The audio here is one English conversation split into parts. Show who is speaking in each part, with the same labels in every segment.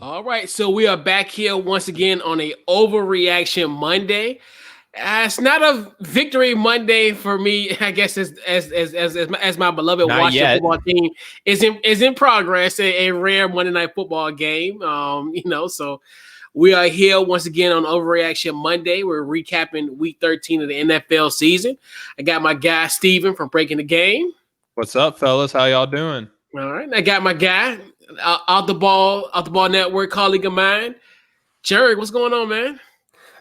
Speaker 1: All right, so we are back here once again on a Overreaction Monday. It's not a victory Monday for me, I guess, as my beloved
Speaker 2: Not
Speaker 1: Washington
Speaker 2: yet.
Speaker 1: football team is in progress. A rare Monday night football game, so we are here once again on Overreaction Monday. We're recapping Week 13 of the NFL season. I got my guy Steven from Breaking the Game.
Speaker 2: What's up, fellas? How y'all doing?
Speaker 1: All right, I got my guy out the ball network colleague of mine, Jared. What's going on, man?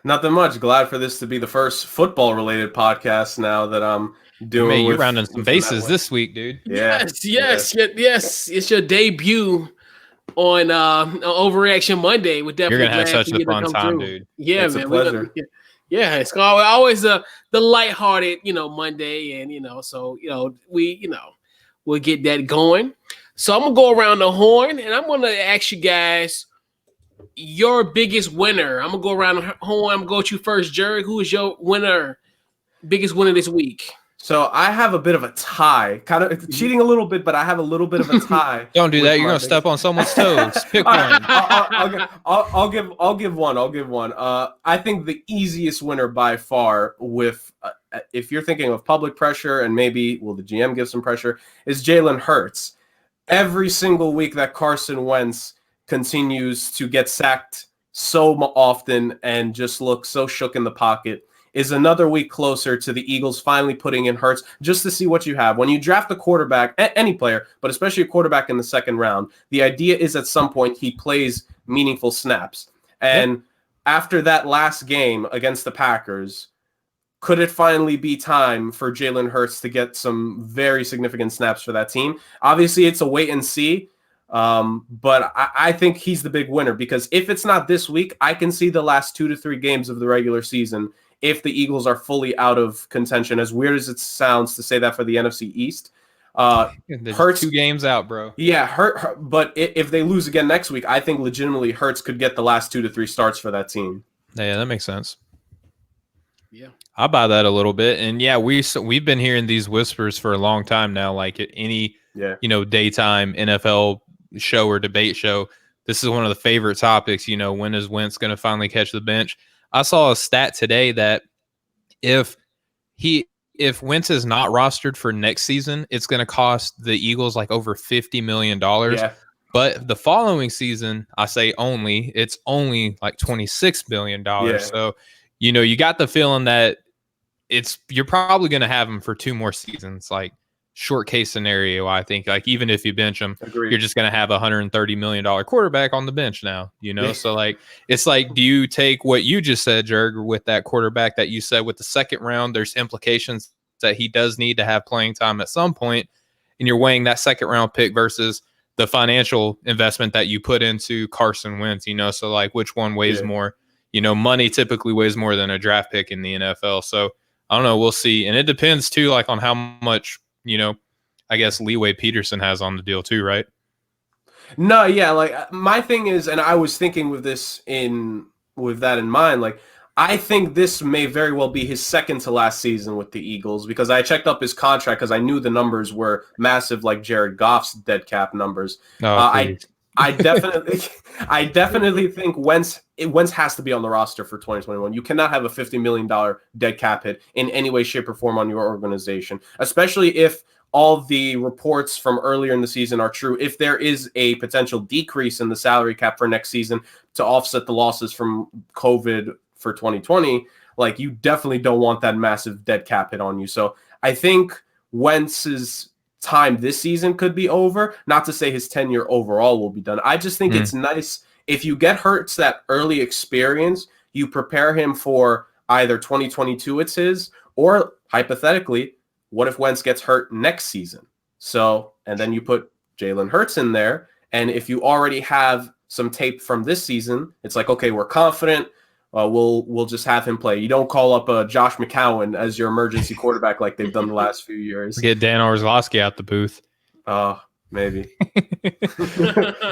Speaker 3: Nothing much. Glad for this to be the first football-related podcast now that I'm doing
Speaker 2: You
Speaker 3: with
Speaker 2: rounding some
Speaker 3: with
Speaker 2: bases
Speaker 3: network.
Speaker 2: this week, dude.
Speaker 3: Yeah,
Speaker 1: Yes. It's your debut on Overreaction Monday. We're
Speaker 2: You're
Speaker 1: definitely
Speaker 2: gonna have
Speaker 1: glad
Speaker 2: such
Speaker 1: for
Speaker 2: a
Speaker 1: you to
Speaker 2: fun
Speaker 1: come
Speaker 2: time,
Speaker 1: through.
Speaker 2: dude.
Speaker 1: Yeah,
Speaker 3: it's a
Speaker 1: man.
Speaker 3: pleasure.
Speaker 1: Yeah, it's always the lighthearted, Monday, and so we'll get that going. So I'm gonna go around the horn, and I'm gonna ask you guys your biggest winner. I'm gonna go around the horn. I'm gonna go with you first, Jared. Who is your biggest winner this week?
Speaker 3: So I have a bit of a tie, kind of cheating a little bit, but I have a little bit of a tie.
Speaker 2: Don't do
Speaker 3: with
Speaker 2: that. You're
Speaker 3: my
Speaker 2: gonna step on someone's toes. Pick
Speaker 3: All
Speaker 2: one.
Speaker 3: right, I'll give one. I think the easiest winner by far, with if you're thinking of public pressure and maybe will the GM give some pressure, is Jalen Hurts. Every single week that Carson Wentz continues to get sacked so often and just look so shook in the pocket is another week closer to the Eagles finally putting in Hurts just to see what you have. When you draft a quarterback, any player, but especially a quarterback in the second round, the idea is at some point he plays meaningful snaps. And after that last game against the Packers, could it finally be time for Jalen Hurts to get some very significant snaps for that team? Obviously, it's a wait and see. But I think he's the big winner because if it's not this week, I can see the last 2 to 3 games of the regular season if the Eagles are fully out of contention. As weird as it sounds to say that for the NFC East,
Speaker 2: Hurts 2 games out, bro.
Speaker 3: Yeah, but if they lose again next week, I think legitimately Hurts could get the last 2 to 3 starts for that team.
Speaker 2: Yeah, that makes sense.
Speaker 1: Yeah,
Speaker 2: I buy that a little bit, and yeah, we've been hearing these whispers for a long time now. Like at any daytime NFL show or debate show, this is one of the favorite topics. When is Wentz going to finally catch the bench? I saw a stat today that if Wentz is not rostered for next season, it's going to cost the Eagles like over $50 million.
Speaker 3: Yeah.
Speaker 2: But the following season, I say it's only like $26 million.
Speaker 3: Yeah.
Speaker 2: So, you got the feeling that you're probably going to have him for 2 more seasons. Like short case scenario, I think, like even if you bench him,
Speaker 3: Agreed.
Speaker 2: You're just going to have a $130 million quarterback on the bench now, So like, it's like, do you take what you just said, Jerg, with that quarterback that you said with the second round, there's implications that he does need to have playing time at some point, and you're weighing that second round pick versus the financial investment that you put into Carson Wentz, So like, which one weighs more? Money typically weighs more than a draft pick in the NFL. So I don't know. We'll see. And it depends too, like on how much, I guess leeway Peterson has on the deal too, right?
Speaker 3: No, yeah. Like my thing is, and I was thinking with that in mind, like I think this may very well be his second to last season with the Eagles because I checked up his contract because I knew the numbers were massive, like Jared Goff's dead cap numbers. I definitely think Wentz has to be on the roster for 2021. You cannot have a $50 million dead cap hit in any way, shape, or form on your organization, especially if all the reports from earlier in the season are true. If there is a potential decrease in the salary cap for next season to offset the losses from COVID for 2020, like you definitely don't want that massive dead cap hit on you. So I think Wentz's time this season could be over. Not to say his tenure overall will be done. I just think it's nice if you get Hurts that early experience, you prepare him for either 2022 it's his, or hypothetically, what if Wentz gets hurt next season? So, and then you put Jalen Hurts in there, and if you already have some tape from this season, it's like, okay, we're confident. We'll just have him play. You don't call up Josh McCown as your emergency quarterback like they've done the last few years.
Speaker 2: Get Dan Orlovsky out the booth.
Speaker 3: Maybe.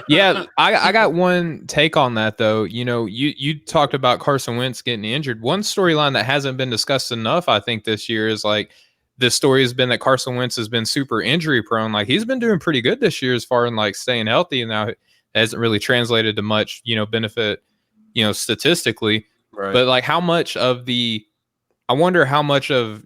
Speaker 2: Yeah, I got one take on that though. You talked about Carson Wentz getting injured. One storyline that hasn't been discussed enough, I think, this year is like this story has been that Carson Wentz has been super injury prone. Like he's been doing pretty good this year as far as like staying healthy. And now hasn't really translated to much, benefit, statistically.
Speaker 3: Right.
Speaker 2: But like I wonder how much of,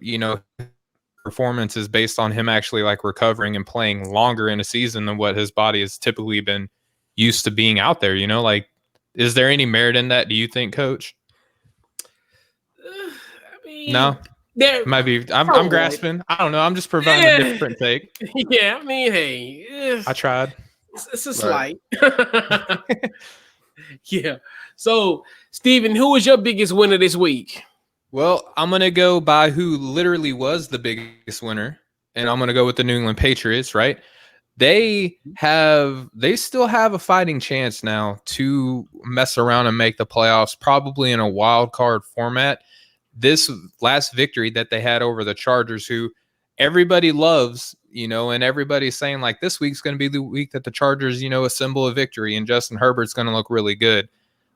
Speaker 2: performance is based on him actually like recovering and playing longer in a season than what his body has typically been used to being out there, like, is there any merit in that, do you think, Coach?
Speaker 1: I mean,
Speaker 2: No,
Speaker 1: there
Speaker 2: might be. I'm grasping. I don't know. I'm just providing a different take.
Speaker 1: Yeah, I mean, hey,
Speaker 2: I tried.
Speaker 1: It's a slight. Yeah. So, Steven, who was your biggest winner this week?
Speaker 2: Well, I'm going to go by who literally was the biggest winner, and I'm going to go with the New England Patriots, right? They still have a fighting chance now to mess around and make the playoffs, probably in a wild card format. This last victory that they had over the Chargers, who everybody loves, and everybody's saying like this week's going to be the week that the Chargers, assemble a victory and Justin Herbert's going to look really good.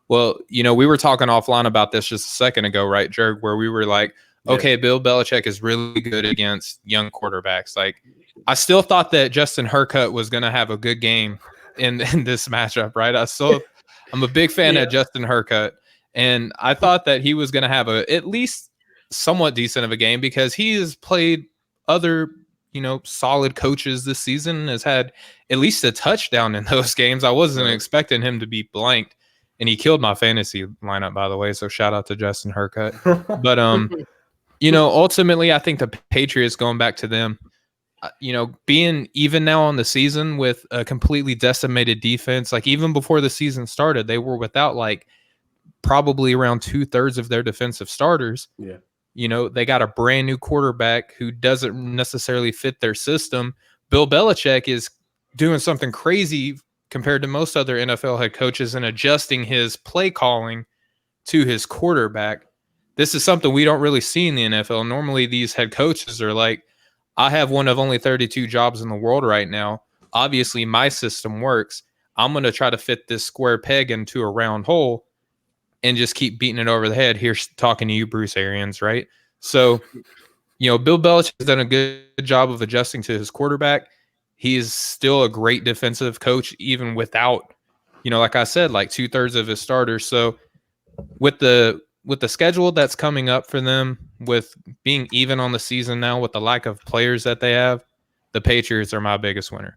Speaker 2: Well, we were talking offline about this just a second ago, right, Jerg, where we were like, okay, Bill Belichick is really good against young quarterbacks. Like, I still thought that Justin Hercutt was going to have a good game in this matchup, right? I'm a big fan of Justin Hercutt, and I thought that he was going to have at least somewhat decent of a game because he has played other, solid coaches this season, has had at least a touchdown in those games. I wasn't expecting him to be blanked. And he killed my fantasy lineup, by the way. So shout out to Justin Hercutt. But ultimately, I think the Patriots, going back to them, being even now on the season with a completely decimated defense. Like even before the season started, they were without like probably around 2/3 of their defensive starters.
Speaker 3: Yeah.
Speaker 2: They got a brand new quarterback who doesn't necessarily fit their system. Bill Belichick is doing something crazy compared to most other NFL head coaches and adjusting his play calling to his quarterback. This is something we don't really see in the NFL. Normally, these head coaches are like, I have one of only 32 jobs in the world right now. Obviously, my system works. I'm going to try to fit this square peg into a round hole and just keep beating it over the head. Here's talking to you, Bruce Arians, right? So, Bill Belichick has done a good job of adjusting to his quarterback. He is still a great defensive coach, even without, like I said, like 2/3 of his starters. So with the schedule that's coming up for them, with being even on the season now, with the lack of players that they have, the Patriots are my biggest winner.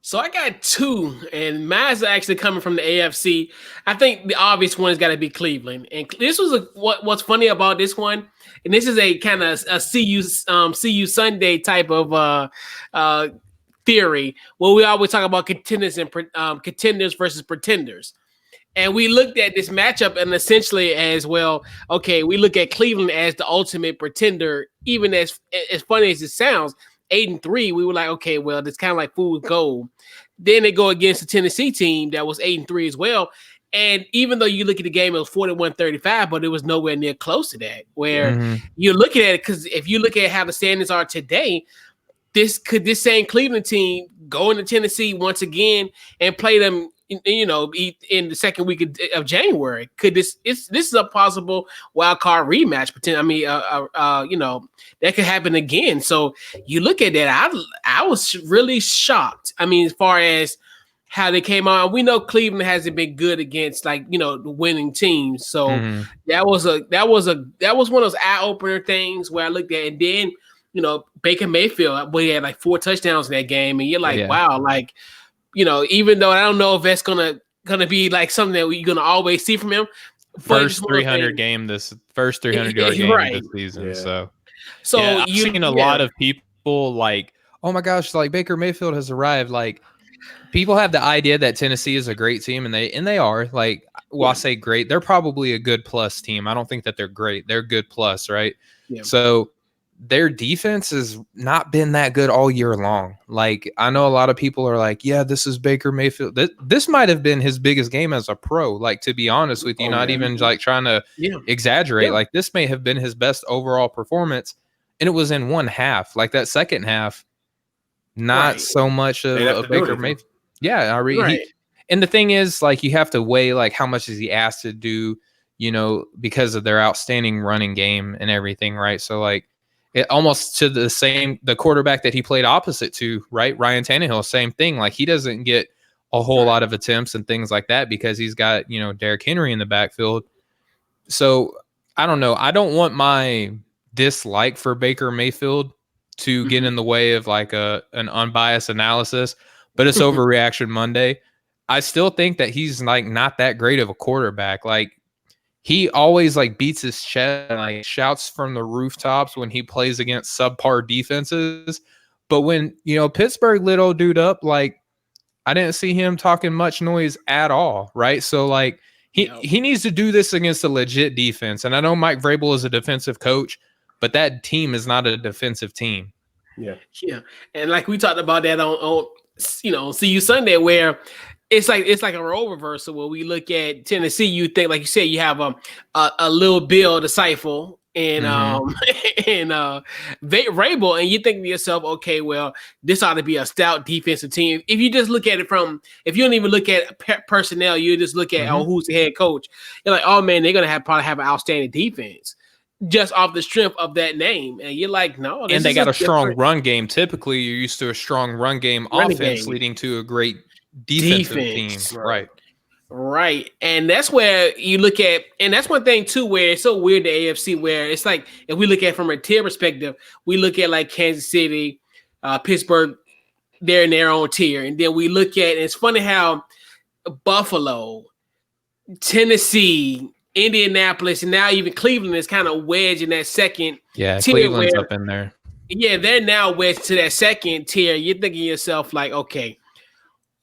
Speaker 1: So I got two, and mine's actually coming from the AFC. I think the obvious one's got to be Cleveland. And this was what's funny about this one, and this is a kind of a see you Sunday type of theory, where we always talk about contenders and contenders versus pretenders. And we looked at this matchup and essentially as well, okay, we look at Cleveland as the ultimate pretender, even as funny as it sounds. 8-3, we were like, okay, well, it's kind of like fool's gold. Then they go against the Tennessee team that was 8-3 as well. And even though you look at the game, it was 41-35, but it was nowhere near close to that. Where you're looking at it, because if you look at how the standings are today, this same Cleveland team go into Tennessee once again and play them, in the second week of January? This is a possible wild card rematch? That could happen again. So you look at that, I was really shocked. I mean, as far as how they came out, we know Cleveland hasn't been good against the winning teams. So that was one of those eye opener things where I looked at, and then Baker Mayfield, he had like 4 touchdowns in that game, and you're like, wow, like. Even though I don't know if that's gonna be like something that we're gonna always see from him.
Speaker 2: First 300 game this first 300 yard game this season.
Speaker 1: Yeah.
Speaker 2: So I've seen a lot of people like, oh my gosh, like Baker Mayfield has arrived. Like people have the idea that Tennessee is a great team, and they are. Like, I say great. They're probably a good plus team. I don't think that they're great. They're good plus, right? Yeah. So their defense has not been that good all year long. Like, I know a lot of people are like, yeah, this is Baker Mayfield. This might have been his biggest game as a pro. Like, to be honest with you, even like trying to exaggerate. Yeah. Like, this may have been his best overall performance, and it was in one half. Like, that second half, not so much of Baker Mayfield. Yeah, and the thing is, like, you have to weigh, like, how much is he asked to do, because of their outstanding running game and everything, right? So, like, it almost to the quarterback that he played opposite to, right? Ryan Tannehill, same thing. Like, he doesn't get a whole lot of attempts and things like that because he's got, Derrick Henry in the backfield. So I don't know. I don't want my dislike for Baker Mayfield to get in the way of like an unbiased analysis, but it's Overreaction Monday. I still think that he's like not that great of a quarterback. Like he always like beats his chest and like shouts from the rooftops when he plays against subpar defenses. But when, Pittsburgh lit old dude up, like I didn't see him talking much noise at all. Right. So like he needs to do this against a legit defense. And I know Mike Vrabel is a defensive coach, but that team is not a defensive team.
Speaker 3: Yeah.
Speaker 1: And like we talked about that on See You Sunday, where it's like a role reversal where we look at Tennessee. You think, like you said, you have a little Bill disciple and and Vrabel, and you think to yourself, okay, well, this ought to be a stout defensive team. If you just look at it if you don't even look at personnel, you just look at who's the head coach. You're like, oh man, they're gonna probably have an outstanding defense just off the strength of that name. And you're like, no.
Speaker 2: And they got a strong run game. Typically, you're used to a strong run game offense leading to a great defensive team.
Speaker 1: Right. And that's where you look at, and that's one thing too, where it's so weird, the AFC, where it's like, if we look at it from a tier perspective, we look at like Kansas City, Pittsburgh, they're in their own tier. And then we look at, and it's funny how Buffalo, Tennessee, Indianapolis, and now even Cleveland is kind of wedged in that second tier.
Speaker 2: Cleveland's up in there.
Speaker 1: Yeah, they're now wedged to that second tier. You're thinking to yourself, like, okay,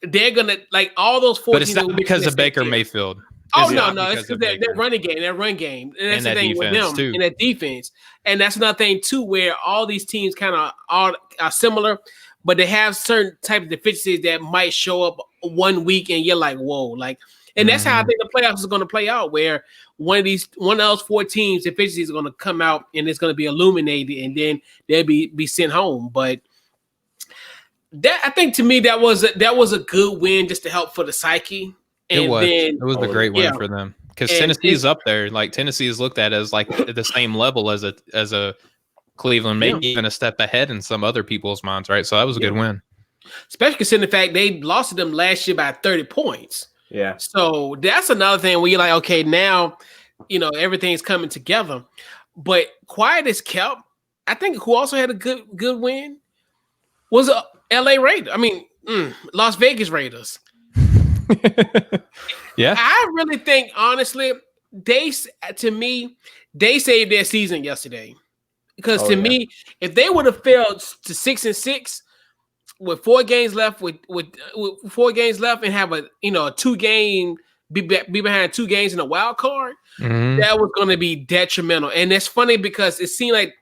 Speaker 1: they're gonna like all those 14.
Speaker 2: But it's not because of Baker Mayfield.
Speaker 1: Oh no, it's because their running game, and that's the thing with them and that defense. And that's another thing too, where all these teams kind of are similar, but they have certain type of deficiencies that might show up one week, and you're like, whoa, like. And that's how I think the playoffs is going to play out, where one of those 4 teams' deficiencies are going to come out and it's going to be illuminated, and then they'll be sent home. But that, I think, to me, that was a good win just to help for the psyche. And
Speaker 2: it was a great win for them because Tennessee is up there. Like Tennessee is looked at as like the same level as a Cleveland, maybe even a step ahead in some other people's minds, right? So that was a good win,
Speaker 1: especially considering the fact they lost to them last year by 30 points.
Speaker 3: Yeah.
Speaker 1: So that's another thing where you're like, okay, now, everything's coming together. But quiet is kept. I think who also had a good win was LA Raiders. I mean, Las Vegas Raiders.
Speaker 2: Yeah.
Speaker 1: I really think, honestly, they saved their season yesterday. Because to me, if they would have failed to 6-6, with 4 games left, with 4 games left, and have a 2-game be behind 2 games in a wild card, that was going to be detrimental. And it's funny because it seemed like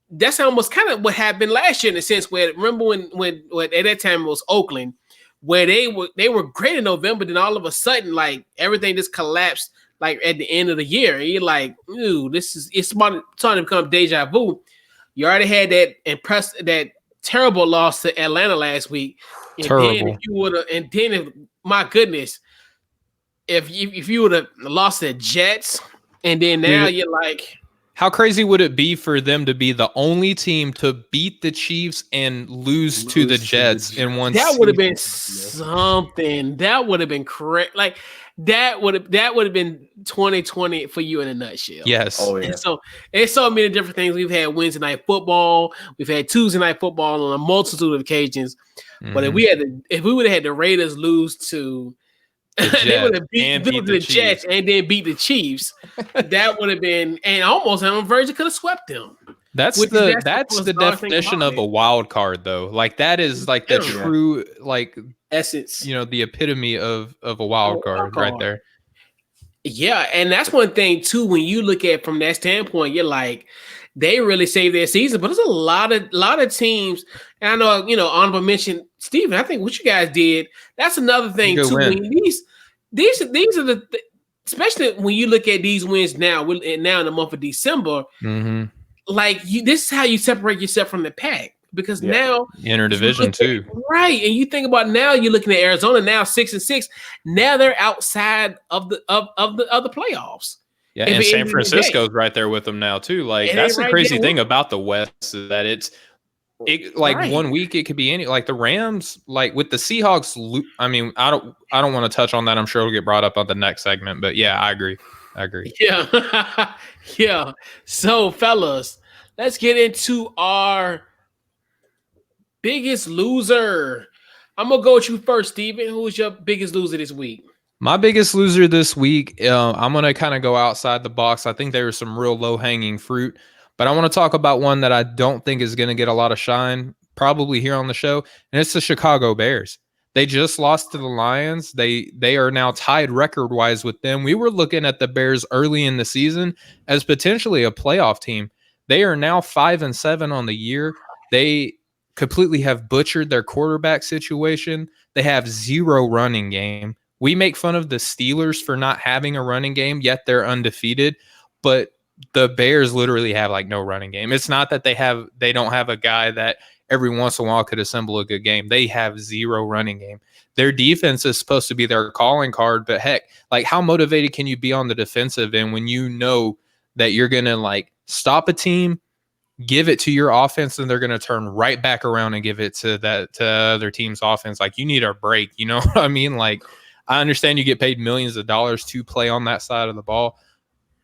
Speaker 1: that's almost kind of what happened last year in a sense. Where remember when at that time it was Oakland, where they were great in November, then all of a sudden like everything just collapsed like at the end of the year, and you're like, ooh, it's starting to become deja vu. You already had that terrible loss to Atlanta last week. And
Speaker 2: terrible.
Speaker 1: My goodness, if you would have lost the Jets, and then now you're like,
Speaker 2: how crazy would it be for them to be the only team to beat the Chiefs and lose to the Jets in one season?
Speaker 1: That would have been something. That would have been correct. Like that would have been 2020 for you in a nutshell.
Speaker 2: Yes.
Speaker 3: Oh yeah.
Speaker 1: And so it's so many different things. We've had Wednesday night football. We've had Tuesday night football on a multitude of occasions. But if we would have had the Raiders lose to they would have beat the Jets and then beat the Chiefs, that would have been, and almost on Virgin could have swept them.
Speaker 2: That's the definition of a wild card, though. Like that is like the true like
Speaker 1: essence,
Speaker 2: the epitome of a wild card right there.
Speaker 1: Yeah, and that's one thing too. When you look at it from that standpoint, you're like, they really saved their season. But there's a lot of teams, and I know honorable mention, Steven. I think what you guys did. That's another thing too. When these are the, especially when you look at these wins now. Now in the month of December, like this is how you separate yourself from the pack. Because now
Speaker 2: interdivision too,
Speaker 1: right? And you think about now, you're looking at Arizona now 6-6. Now they're outside of the playoffs.
Speaker 2: Yeah, and San Francisco's right there with them now too. Like that's the crazy thing about the West is that
Speaker 1: Right.
Speaker 2: 1 week it could be any, like the Rams, like with the Seahawks. I mean, I don't want to touch on that. I'm sure it'll get brought up on the next segment, but yeah, I agree.
Speaker 1: Yeah. Yeah. So, fellas, let's get into our biggest loser. I'm gonna go with you first, Steven. Who's your biggest loser this week?
Speaker 2: My biggest loser this week, I'm going to kind of go outside the box. I think there was some real low-hanging fruit, but I want to talk about one that I don't think is going to get a lot of shine probably here on the show, and it's the Chicago Bears. They just lost to the Lions. They are now tied record-wise with them. We were looking at the Bears early in the season as potentially a playoff team. They are now 5-7 on the year. They completely have butchered their quarterback situation. They have zero running game. We make fun of the Steelers for not having a running game, yet they're undefeated. But the Bears literally have like no running game. It's not that they don't have a guy that every once in a while could assemble a good game. They have zero running game. Their defense is supposed to be their calling card, but heck, like how motivated can you be on the defensive end when you know that you're gonna like stop a team, give it to your offense, and they're going to turn right back around and give it to other team's offense? Like, you need a break. You know what I mean? Like, I understand you get paid millions of dollars to play on that side of the ball,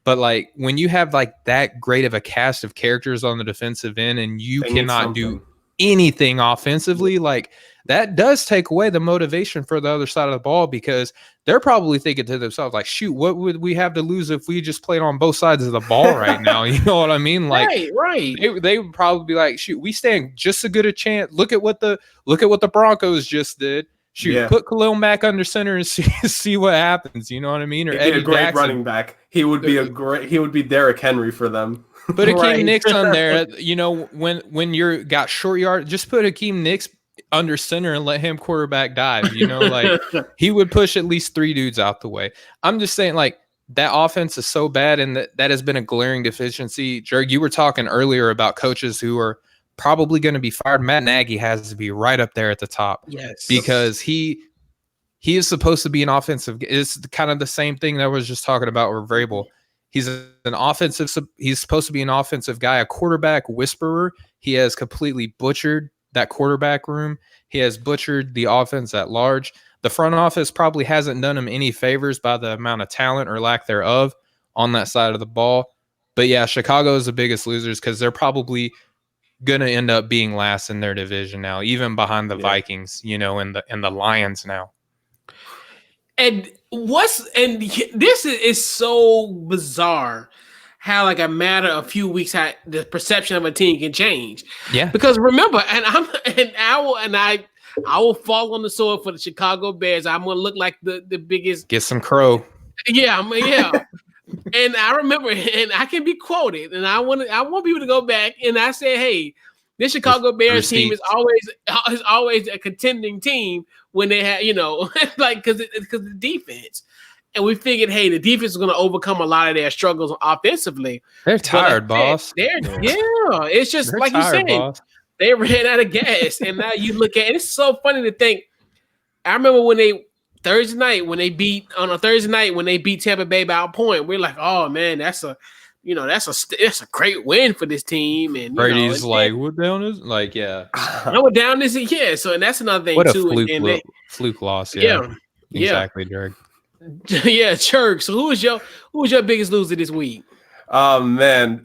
Speaker 2: but like when you have like that great of a cast of characters on the defensive end and you cannot do anything offensively, like that does take away the motivation for the other side of the ball, because they're probably thinking to themselves like, shoot, what would we have to lose if we just played on both sides of the ball right now? You know what I mean? Like,
Speaker 1: right.
Speaker 2: They would probably be like, shoot, we stand just as good a chance. Look at what the Broncos just did. Shoot, put Khalil Mack under center and see what happens. You know what I mean? Or
Speaker 3: He'd be
Speaker 2: Eddie
Speaker 3: a great
Speaker 2: Jackson.
Speaker 3: running back. He would be Derrick Henry for them.
Speaker 2: Put Hakeem Nicks on there. You know, when you're got short yard, just put Hakeem Nicks under center and let him quarterback dive. You know, like he would push at least 3 dudes out the way. I'm just saying, like, that offense is so bad, and that has been a glaring deficiency. Jerg, you were talking earlier about coaches who are probably going to be fired. Matt Nagy has to be right up there at the top.
Speaker 1: Yes.
Speaker 2: Because he is supposed to be an offensive. It's kind of the same thing that I was just talking about with Vrabel. He's he's supposed to be an offensive guy, a quarterback whisperer. He has completely butchered that quarterback room. He has butchered the offense at large. The front office probably hasn't done him any favors by the amount of talent or lack thereof on that side of the ball. But yeah, Chicago is the biggest losers because they're probably going to end up being last in their division now, even behind the Vikings, you know, and the Lions now.
Speaker 1: And this is so bizarre how like a matter of a few weeks how the perception of a team can change.
Speaker 2: Yeah.
Speaker 1: Because remember, I will fall on the sword for the Chicago Bears. I'm gonna look like the biggest.
Speaker 2: Get some crow.
Speaker 1: Yeah. And I remember, and I can be quoted, and I want people to go back and I say, hey, this Chicago Bears team is always a contending team when they have, you know, like because the defense. And we figured, hey, the defense is going to overcome a lot of their struggles offensively.
Speaker 2: They're tired, boss.
Speaker 1: It's just like you said, boss. They ran out of gas, and now you look at it. It's so funny to think. I remember when Thursday night when they beat Tampa Bay by a point. We're like, oh man, that's a great win for this team. And
Speaker 2: Brady's like, what down is like, yeah.
Speaker 1: No, what down is it? Yeah. So and that's another thing
Speaker 2: what
Speaker 1: too.
Speaker 2: A fluke loss. Yeah. Exactly, Derek.
Speaker 1: Yeah, Church. So who was your biggest loser this week?
Speaker 3: Man,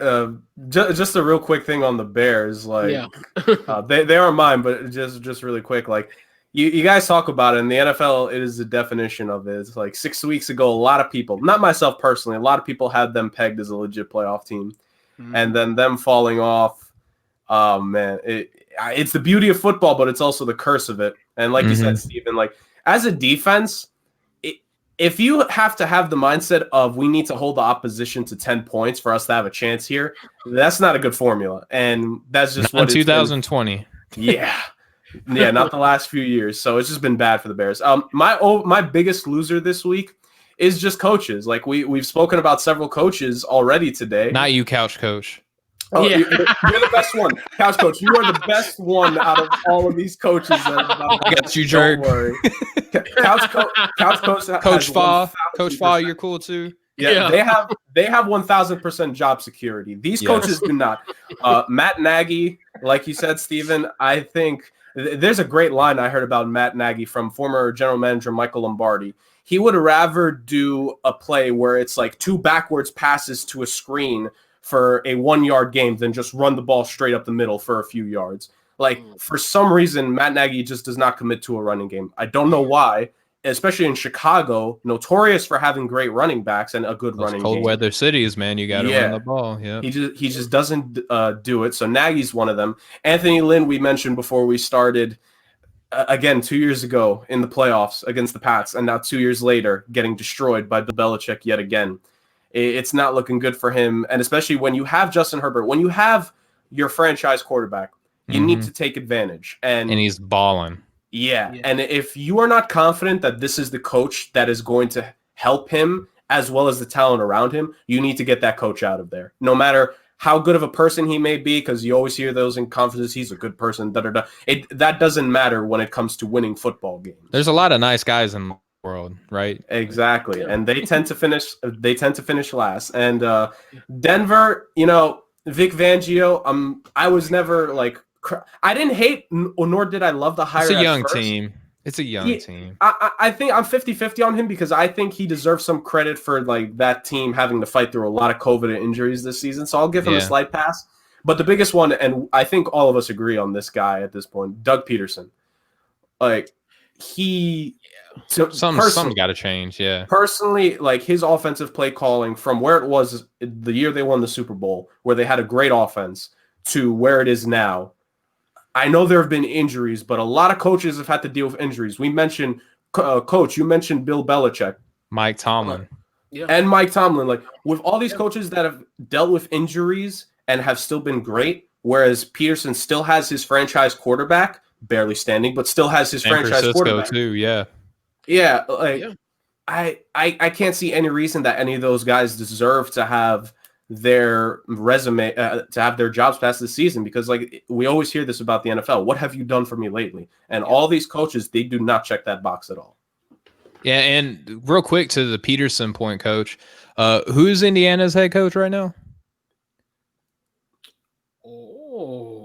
Speaker 3: just a real quick thing on the Bears. Like, they are mine, but just really quick. Like, you guys talk about it in the NFL. It is the definition of it. It's like 6 weeks ago, a lot of people, not myself personally, a lot of people had them pegged as a legit playoff team, and then them falling off. Man, it's the beauty of football, but it's also the curse of it. And like you said, Steven, like as a defense. If you have to have the mindset of we need to hold the opposition to 10 points for us to have a chance here, that's not a good formula. And that's just
Speaker 2: what 2020.
Speaker 3: Yeah, not the last few years. So it's just been bad for the Bears. My biggest loser this week is just coaches. Like we've spoken about several coaches already today.
Speaker 2: Not you, couch coach.
Speaker 3: Oh, yeah. You're the best one, couch coach. You are the best one out of all of these coaches.
Speaker 2: I got you, Jerk.
Speaker 3: Don't worry. Couch coach.
Speaker 2: Coach Fa, you're cool too.
Speaker 3: Yeah, they have 1,000% job security. These coaches do not. Matt Nagy, like you said, Steven, I think there's a great line I heard about Matt Nagy from former general manager Michael Lombardi. He would rather do a play where it's like 2 backwards passes to a screen for a 1-yard game than just run the ball straight up the middle for a few yards. Like, for some reason, Matt Nagy just does not commit to a running game. I don't know why, especially in Chicago, notorious for having great running backs and a good
Speaker 2: Those
Speaker 3: running
Speaker 2: cold
Speaker 3: game.
Speaker 2: weather cities, man, you got to run the ball. Yeah,
Speaker 3: he just doesn't do it. So Nagy's one of them. Anthony Lynn, we mentioned before we started. Again, 2 years ago in the playoffs against the Pats, and now 2 years later getting destroyed by Bill Belichick yet again. It's not looking good for him, and especially when you have Justin Herbert, when you have your franchise quarterback, you need to take advantage. And
Speaker 2: he's balling.
Speaker 3: Yeah, and if you are not confident that this is the coach that is going to help him as well as the talent around him, you need to get that coach out of there. No matter how good of a person he may be, because you always hear those in conferences, he's a good person, that doesn't matter when it comes to winning football games.
Speaker 2: There's a lot of nice guys in the world, right?
Speaker 3: Exactly. And they tend to finish last. And Denver, Vic Fangio, I was never like, I didn't hate nor did I love the hire.
Speaker 2: It's a young team. It's a young team.
Speaker 3: I think I'm 50-50 on him because I think he deserves some credit for like that team having to fight through a lot of COVID and injuries this season. So I'll give him a slight pass. But the biggest one, and I think all of us agree on this guy at this point, Doug Peterson. Like
Speaker 2: some got to change. Yeah.
Speaker 3: Personally, like his offensive play calling from where it was the year they won the Super Bowl, where they had a great offense, to where it is now. I know there have been injuries, but a lot of coaches have had to deal with injuries. We mentioned, Coach, you mentioned Bill Belichick.
Speaker 2: Mike Tomlin.
Speaker 3: And Mike Tomlin. Like, with all these coaches that have dealt with injuries and have still been great, whereas Peterson still has his franchise quarterback, barely standing, but still has his franchise quarterback.
Speaker 2: Too, yeah.
Speaker 3: Yeah, I can't see any reason that any of those guys deserve to have their resume to have their jobs past this season, because like we always hear this about the NFL. What have you done for me lately? And all these coaches, they do not check that box at all.
Speaker 2: Yeah, and real quick to the Peterson point, Coach, who's Indiana's head coach right now?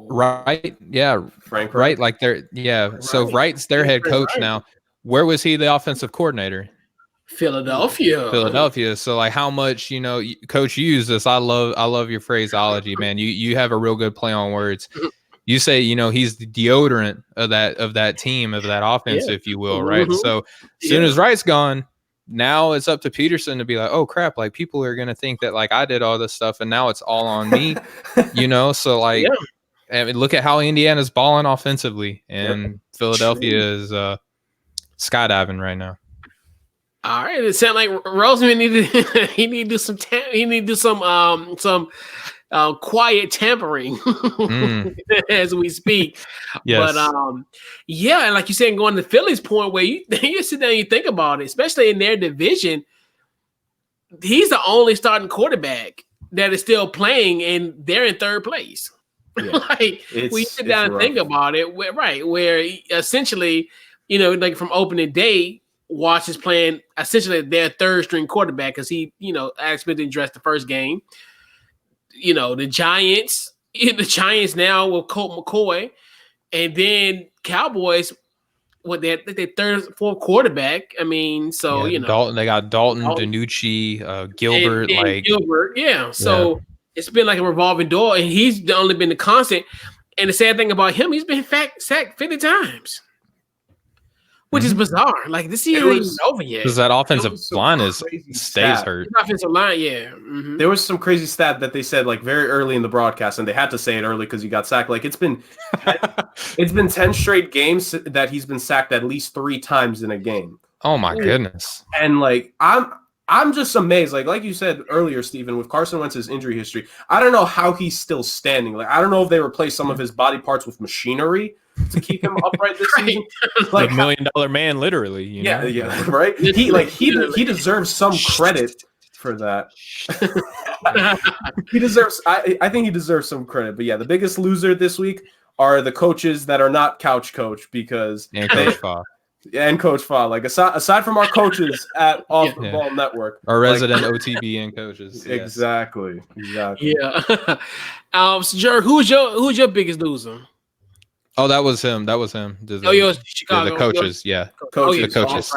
Speaker 2: Right, yeah,
Speaker 3: Frank
Speaker 2: Wright. Like so Wright's their head coach now. Where was he the offensive coordinator? Philadelphia. So like how much, Coach, you use this. I love your phraseology, man. You have a real good play on words. You say, he's the deodorant of that team, of that offense, if you will, right? So as soon as Wright's gone, now it's up to Peterson to be like, oh crap, like people are gonna think that like I did all this stuff and now it's all on me. So like I mean, look at how Indiana's balling offensively, and Philadelphia is skydiving right now.
Speaker 1: All right, it sounds like Roseman need to do some quiet tampering as we speak.
Speaker 2: Yes.
Speaker 1: But and like you said, going to Philly's point, where you sit down and you think about it, especially in their division, he's the only starting quarterback that is still playing, and they're in third place.
Speaker 3: Yeah.
Speaker 1: Like we sit down and think about it, where essentially, like from opening day, Watts is playing essentially their third string quarterback because he, actually didn't dress the first game. The Giants now with Colt McCoy, and then Cowboys with their third, fourth quarterback. I mean, so
Speaker 2: Dalton. They got Dalton, DiNucci, Gilbert, and
Speaker 1: Gilbert. Yeah. So it's been like a revolving door, and he's only been the constant. And the sad thing about him, he's been sacked 50 times. Which is bizarre. Like this season isn't over yet.
Speaker 2: Because that offensive line stays hurt.
Speaker 1: Offensive line, yeah. Mm-hmm.
Speaker 3: There was some crazy stat that they said like very early in the broadcast, and they had to say it early because he got sacked. Like it's been 10 straight games that he's been sacked at least 3 times in a game.
Speaker 2: Oh my goodness!
Speaker 3: And like I'm just amazed. Like you said earlier, Stephen, with Carson Wentz's injury history, I don't know how he's still standing. Like I don't know if they replaced some of his body parts with machinery to keep him upright this season.
Speaker 2: Like $1 million man, literally.
Speaker 3: Yeah, right. He deserves some credit for that. He deserves. I think he deserves some credit. But yeah, the biggest loser this week are the coaches that are not couch coach because and Coach Fa. Like aside from our coaches at Off the Ball Network,
Speaker 2: our resident OTBN coaches. Yes.
Speaker 3: Exactly.
Speaker 1: Yeah. So Jerry, who's your biggest loser?
Speaker 2: Oh, that was him.
Speaker 1: Yours Chicago.
Speaker 2: The coaches. Yeah.
Speaker 3: Coaches.
Speaker 2: The coaches.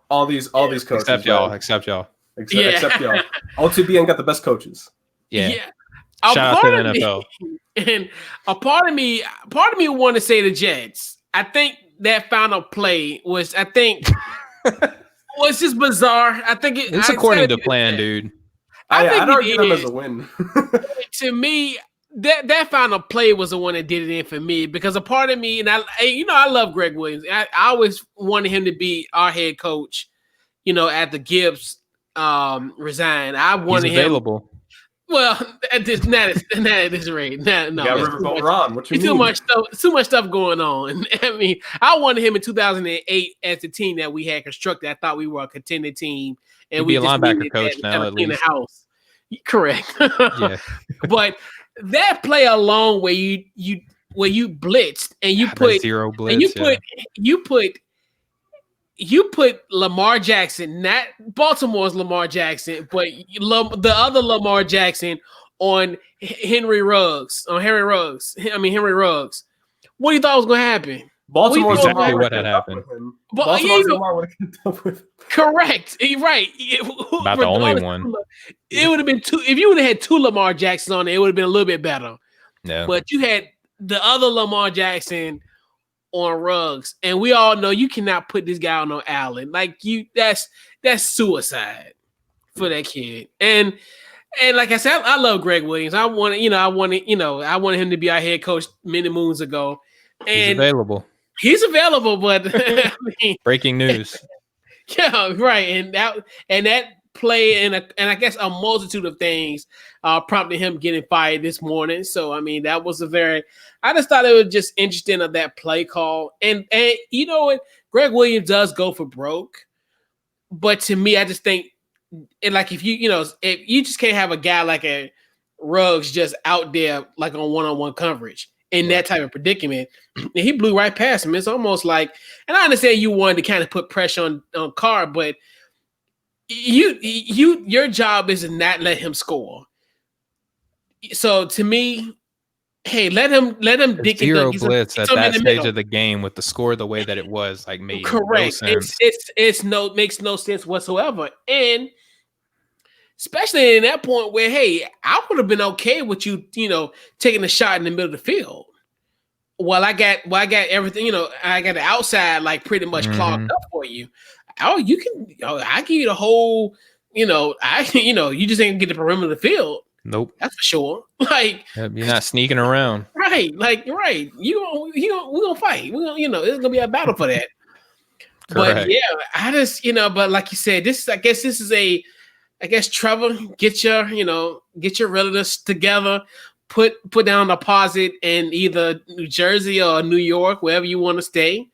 Speaker 3: All these coaches.
Speaker 2: Except y'all. Except y'all.
Speaker 3: Except y'all. OTBN got the best coaches.
Speaker 2: Yeah. Shout out to the NFL.
Speaker 1: And a part of me want to say the Jets. I think that final play was just bizarre. I think
Speaker 2: it's according to plan, dude.
Speaker 3: I'd argue them as a win.
Speaker 1: To me, that final play was the one that did it in for me, because a part of me, and I love Greg Williams. I always wanted him to be our head coach. After Gibbs resigned, I wanted him available. Well, at this rate, no.
Speaker 3: Riverboat Ron. What you mean?
Speaker 1: Too much stuff going on. I mean, I wanted him in 2008 as the team that we had constructed. I thought we were a contending team, and we
Speaker 2: be a linebacker coach now at least.
Speaker 1: In the house. Correct.
Speaker 2: Yeah.
Speaker 1: But that play alone, where you blitzed and you put
Speaker 2: 0 blitz,
Speaker 1: and you put Lamar Jackson, not Baltimore's Lamar Jackson, but the other Lamar Jackson on Henry Ruggs. Henry Ruggs. What do you thought was going to happen?
Speaker 3: Baltimore's
Speaker 2: exactly what had happened.
Speaker 3: Baltimore's Lamar would have been with.
Speaker 1: Correct. You're right.
Speaker 2: About the only one.
Speaker 1: It would have been two. If you would have had two Lamar Jacksons on it, it would have been a little bit better.
Speaker 2: Yeah.
Speaker 1: But you had the other Lamar Jackson on Ruggs, and we all know you cannot put this guy on no Allen. Like that's suicide for that kid. And like I said, I love Greg Williams. I wanted him to be our head coach many moons ago. And
Speaker 2: He's available,
Speaker 1: but I mean,
Speaker 2: breaking news.
Speaker 1: Yeah, right. And that play and I guess a multitude of things prompted him getting fired this morning. So I mean, that was I just thought it was just interesting of that play call. And you know what? Greg Williams does go for broke. But to me, I just think like if you just can't have a guy like a Ruggs just out there like on one-on-one coverage in that type of predicament. And he blew right past him. It's almost like, and I understand you wanted to kind of put pressure on Carr, but your job is to not let him score. So to me, hey, let him dick and
Speaker 2: zero blitz at that stage of the game with the score the way that it was, like made correct. No sense.
Speaker 1: It's makes no sense whatsoever. And especially in that point where, hey, I would have been okay with you, taking a shot in the middle of the field. While I got everything, I got the outside like pretty much clogged up for you. Oh, you can. I give you the whole. You just ain't get the perimeter of the field.
Speaker 2: Nope,
Speaker 1: that's for sure. Like
Speaker 2: you're not sneaking around,
Speaker 1: right? Like right. We're gonna fight. It's gonna be a battle for that. Correct. But yeah, I just but like you said, I guess this is Trevor, get your relatives together, put down a deposit in either New Jersey or New York, wherever you want to stay.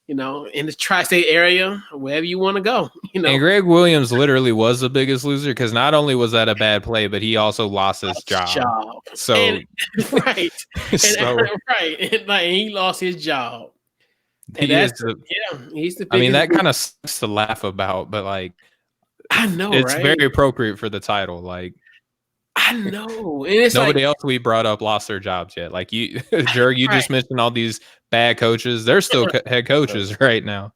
Speaker 1: In the tri-state area, wherever you want to go. And
Speaker 2: Greg Williams literally was the biggest loser because not only was that a bad play, but he also lost his job. So
Speaker 1: right, and like he lost his job. And he's the.
Speaker 2: I mean, that kind of sucks to laugh about, but like,
Speaker 1: I know
Speaker 2: it's very appropriate for the title. Like,
Speaker 1: I know, and it's
Speaker 2: nobody else we brought up lost their jobs yet. Like you, Jerg, you just mentioned all these bad coaches. They're still head coaches right now.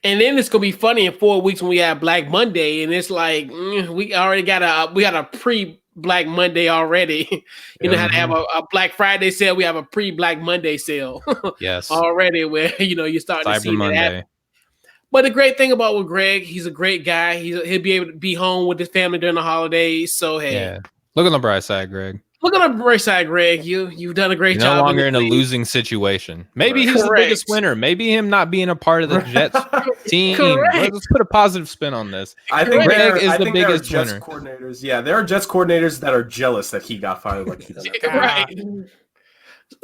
Speaker 1: And then it's gonna be funny in 4 weeks when we have Black Monday, and it's like we already got a pre-Black Monday already. You know how to have a Black Friday sale. We have a pre-Black Monday sale.
Speaker 2: Yes,
Speaker 1: already where you're starting to see
Speaker 2: Monday.
Speaker 1: that happen. But the great thing about with Greg, he's a great guy. He'll be able to be home with his family during the holidays. So hey,
Speaker 2: look on the bright side, Greg.
Speaker 1: Look on the bright side, Greg. You've done a great job.
Speaker 2: No longer in a losing situation. Maybe he's the biggest winner. Maybe him not being a part of the Jets team. Let's put a positive spin on this.
Speaker 3: I think
Speaker 2: Greg is the biggest
Speaker 3: Jets
Speaker 2: winner.
Speaker 3: Coordinators, there are Jets coordinators that are jealous that he got fired. Like
Speaker 1: right.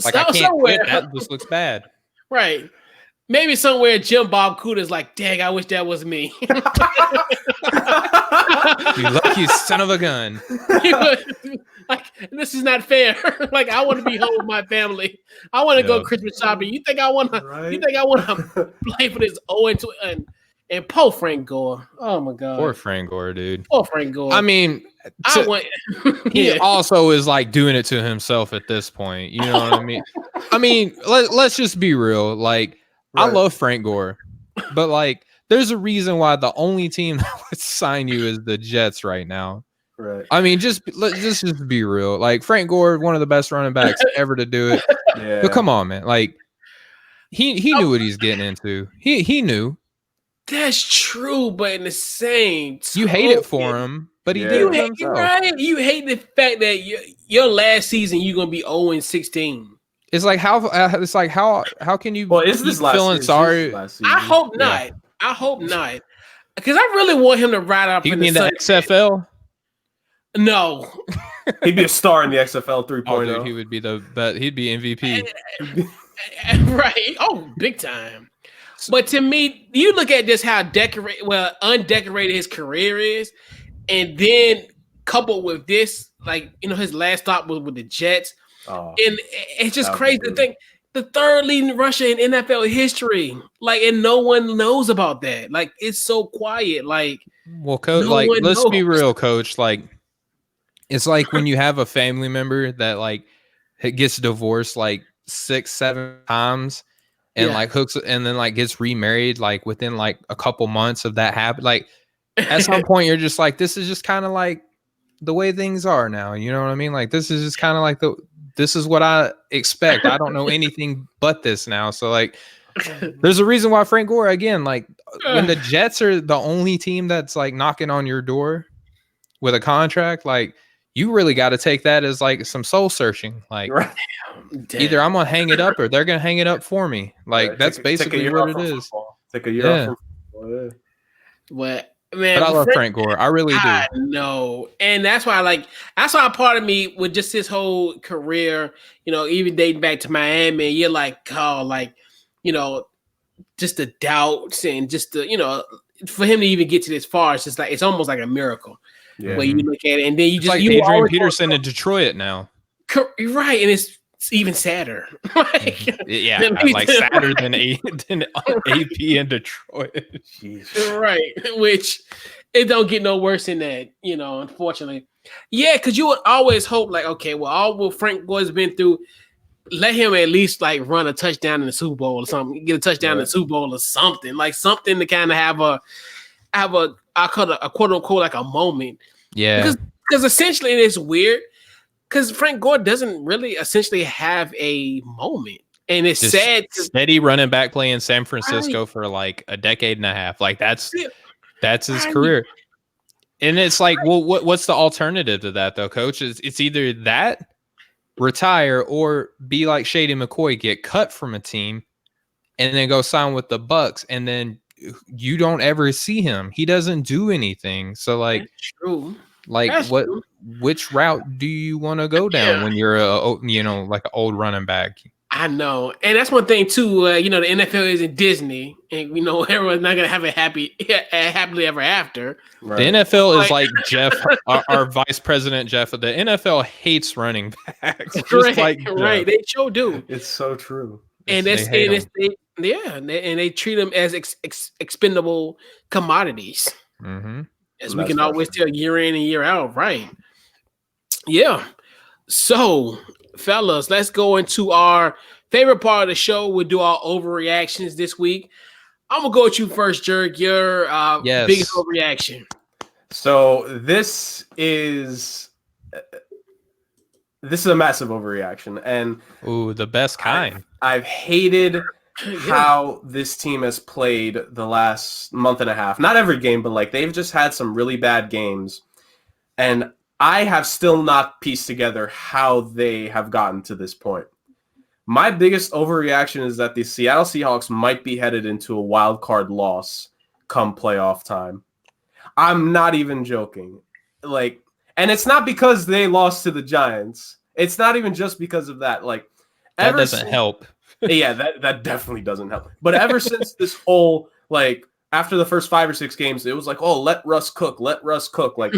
Speaker 2: Like I can't quit. That just looks bad.
Speaker 1: Right. Maybe somewhere Jim Bob Cooter's like, dang, I wish that was me.
Speaker 2: You lucky son of a gun.
Speaker 1: Like, this is not fair. Like, I want to be home with my family. I want to go Christmas shopping. You think I want to?
Speaker 3: Right?
Speaker 1: You think I want to play for this 0-2 and poor Frank Gore? Oh my god,
Speaker 2: Poor Frank Gore, dude.
Speaker 1: poor Frank Gore.
Speaker 2: I mean,
Speaker 1: I want.
Speaker 2: he also is like doing it to himself at this point. You know what I mean? I mean, let's just be real. Like, I love Frank Gore, but like, there's a reason why the only team that would sign you is the Jets right now.
Speaker 3: Right.
Speaker 2: I mean, let's just be real. Like, Frank Gore, one of the best running backs ever to do it.
Speaker 3: Yeah.
Speaker 2: But come on, man. Like, he knew what he's getting into. He knew.
Speaker 1: That's true, but in the same time,
Speaker 2: You hate it for him, but he did
Speaker 1: You
Speaker 2: it
Speaker 1: hate,
Speaker 2: himself.
Speaker 1: right? You hate the fact that your last season you're gonna be 0-16.
Speaker 2: It's like how can you?
Speaker 3: Well, is this last
Speaker 2: feeling
Speaker 3: season?
Speaker 2: sorry?
Speaker 3: Last season?
Speaker 1: I hope not. I hope not, because I really want him to ride up.
Speaker 2: You
Speaker 1: in
Speaker 2: mean
Speaker 1: the
Speaker 2: the XFL?
Speaker 1: No,
Speaker 3: He'd be a star in the XFL 3.0.
Speaker 2: Oh, dude, he would be he'd be MVP.
Speaker 1: right? Oh, big time. But to me, you look at just how undecorated his career is, and then coupled with this, like, his last stop was with the Jets, and it's just crazy to think the third leading rusher in NFL history, like, and no one knows about that. Like, it's so quiet. Like,
Speaker 2: well, coach, like, let's be real, coach. Like, it's like when you have a family member that like gets divorced like 6-7 times. And like hooks and then like gets remarried like within like a couple months of that happen. Like at some point you're just like, this is just kind of like the way things are now. You know what I mean? Like this is just kind of like this is what I expect. I don't know anything but this now. So like there's a reason why Frank Gore, again, like when the Jets are the only team that's like knocking on your door with a contract, like you really got to take that as like some soul searching. Like either I'm gonna hang it up or they're gonna hang it up for me. Like that's basically what it is.
Speaker 3: Take a year off from football.
Speaker 1: But man,
Speaker 2: but I love Frank Gore. I really do.
Speaker 1: I know, and that's why that's why part of me with just his whole career, even dating back to Miami, you're like, oh, like, just the doubts and just the, for him to even get to this far, it's just like it's almost like a miracle. Yeah. Where you look at it, and then
Speaker 2: it's like Adrian Peterson in Detroit now.
Speaker 1: Right, and it's even sadder.
Speaker 2: Like sadder than AP in Detroit.
Speaker 3: Jeez.
Speaker 1: Right, which it don't get no worse than that, unfortunately. Yeah, because you would always hope, like, okay, well, all what Frank Gore's been through, let him at least like run a touchdown in the Super Bowl or something, get a touchdown in the Super Bowl or something, like something to kind of have a I call it a quote unquote like a moment.
Speaker 2: Yeah.
Speaker 1: Because essentially it's weird because Frank Gore doesn't really essentially have a moment. And it's just sad.
Speaker 2: Steady running back play in San Francisco for like a decade and a half. Like that's his career. And it's like, well, what's the alternative to that though, coach? It's either that, retire, or be like Shady McCoy, get cut from a team and then go sign with the Bucks, and then you don't ever see him. He doesn't do anything. So like,
Speaker 1: that's true.
Speaker 2: Like
Speaker 1: that's true.
Speaker 2: Which route do you want to go down when you're like an old running back?
Speaker 1: I know. And that's one thing too, the NFL isn't Disney, and everyone's not going to have a happily ever after.
Speaker 2: Right. The NFL is like Jeff, our vice president, Jeff. The NFL hates running backs.
Speaker 1: Right. They sure do.
Speaker 3: It's so true.
Speaker 1: And they treat them as expendable commodities, as we can always tell year in and year out, right? Yeah. So, fellas, let's go into our favorite part of the show. We'll do our overreactions this week. I'm gonna go with you first, Jerk. Your biggest overreaction.
Speaker 3: So this is a massive overreaction, and
Speaker 2: the best kind.
Speaker 3: I've hated how this team has played the last month and a half. Not every game, but like they've just had some really bad games, and I have still not pieced together how they have gotten to this point. My biggest overreaction is that the Seattle Seahawks might be headed into a wild card loss come playoff time. I'm not even joking. Like, and it's not because they lost to the Giants. It's not even just because of that. Like,
Speaker 2: that doesn't help.
Speaker 3: Yeah, that definitely doesn't help. But ever since this whole like after the first 5 or 6 games, it was like, oh, let Russ cook. Like,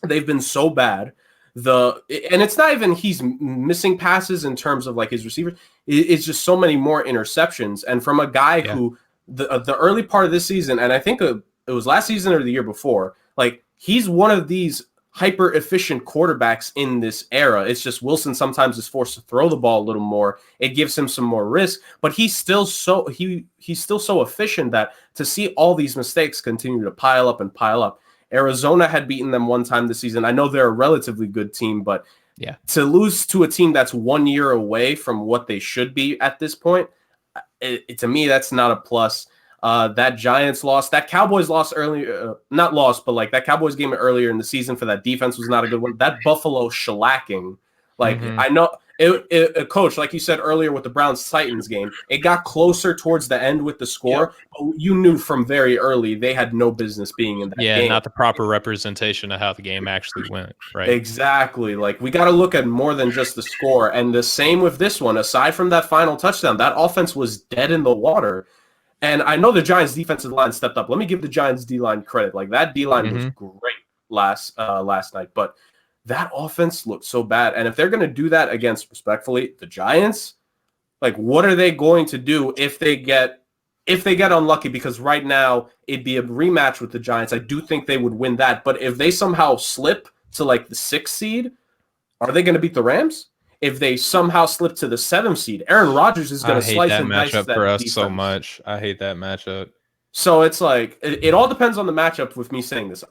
Speaker 3: they've been so bad. And it's not even he's missing passes in terms of like his receivers. It's just so many more interceptions. And from a guy who the early part of this season, and I think it was last season or the year before, like he's one of these hyper efficient quarterbacks in this era. It's just Wilson sometimes is forced to throw the ball a little more. It gives him some more risk, but he's still so efficient that to see all these mistakes continue to pile up. Arizona had beaten them one time this season. I know they're a relatively good team, but to lose to a team that's 1 year away from what they should be at this point, to me, that's not a plus. That Giants loss, that Cowboys loss earlier, not lost, but like that Cowboys game earlier in the season for that defense was not a good one. That Buffalo shellacking, like I know Coach, like you said earlier with the Browns Titans game, it got closer towards the end with the score, but you knew from very early they had no business being in that game.
Speaker 2: Yeah, not the proper representation of how the game actually went, right?
Speaker 3: Exactly. Like we got to look at more than just the score, and the same with this one. Aside from that final touchdown, that offense was dead in the water. And I know the Giants' defensive line stepped up. Let me give the Giants' D-line credit. Like that D-line was great last night, but that offense looked so bad. And if they're going to do that against, respectfully, the Giants, like what are they going to do if they get unlucky? Because right now it'd be a rematch with the Giants. I do think they would win that. But if they somehow slip to like the 6th seed, are they going to beat the Rams? If they somehow slip to the 7th seed, Aaron Rodgers is going to slice and dice that
Speaker 2: matchup for us
Speaker 3: defense.
Speaker 2: so much. I hate that matchup.
Speaker 3: So it's like it all depends on the matchup with me saying this.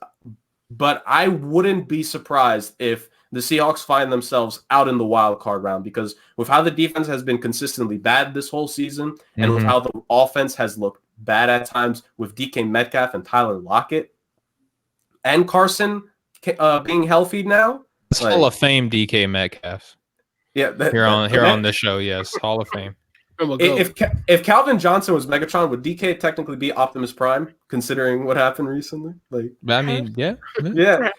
Speaker 3: But I wouldn't be surprised if the Seahawks find themselves out in the wild card round, because with how the defense has been consistently bad this whole season and with how the offense has looked bad at times with DK Metcalf and Tyler Lockett and Carson being healthy now.
Speaker 2: It's Hall of Fame DK Metcalf.
Speaker 3: Yeah,
Speaker 2: here on this show, yes, Hall of Fame.
Speaker 3: If Calvin Johnson was Megatron, would DK technically be Optimus Prime, considering what happened recently? Like,
Speaker 2: I mean, yeah.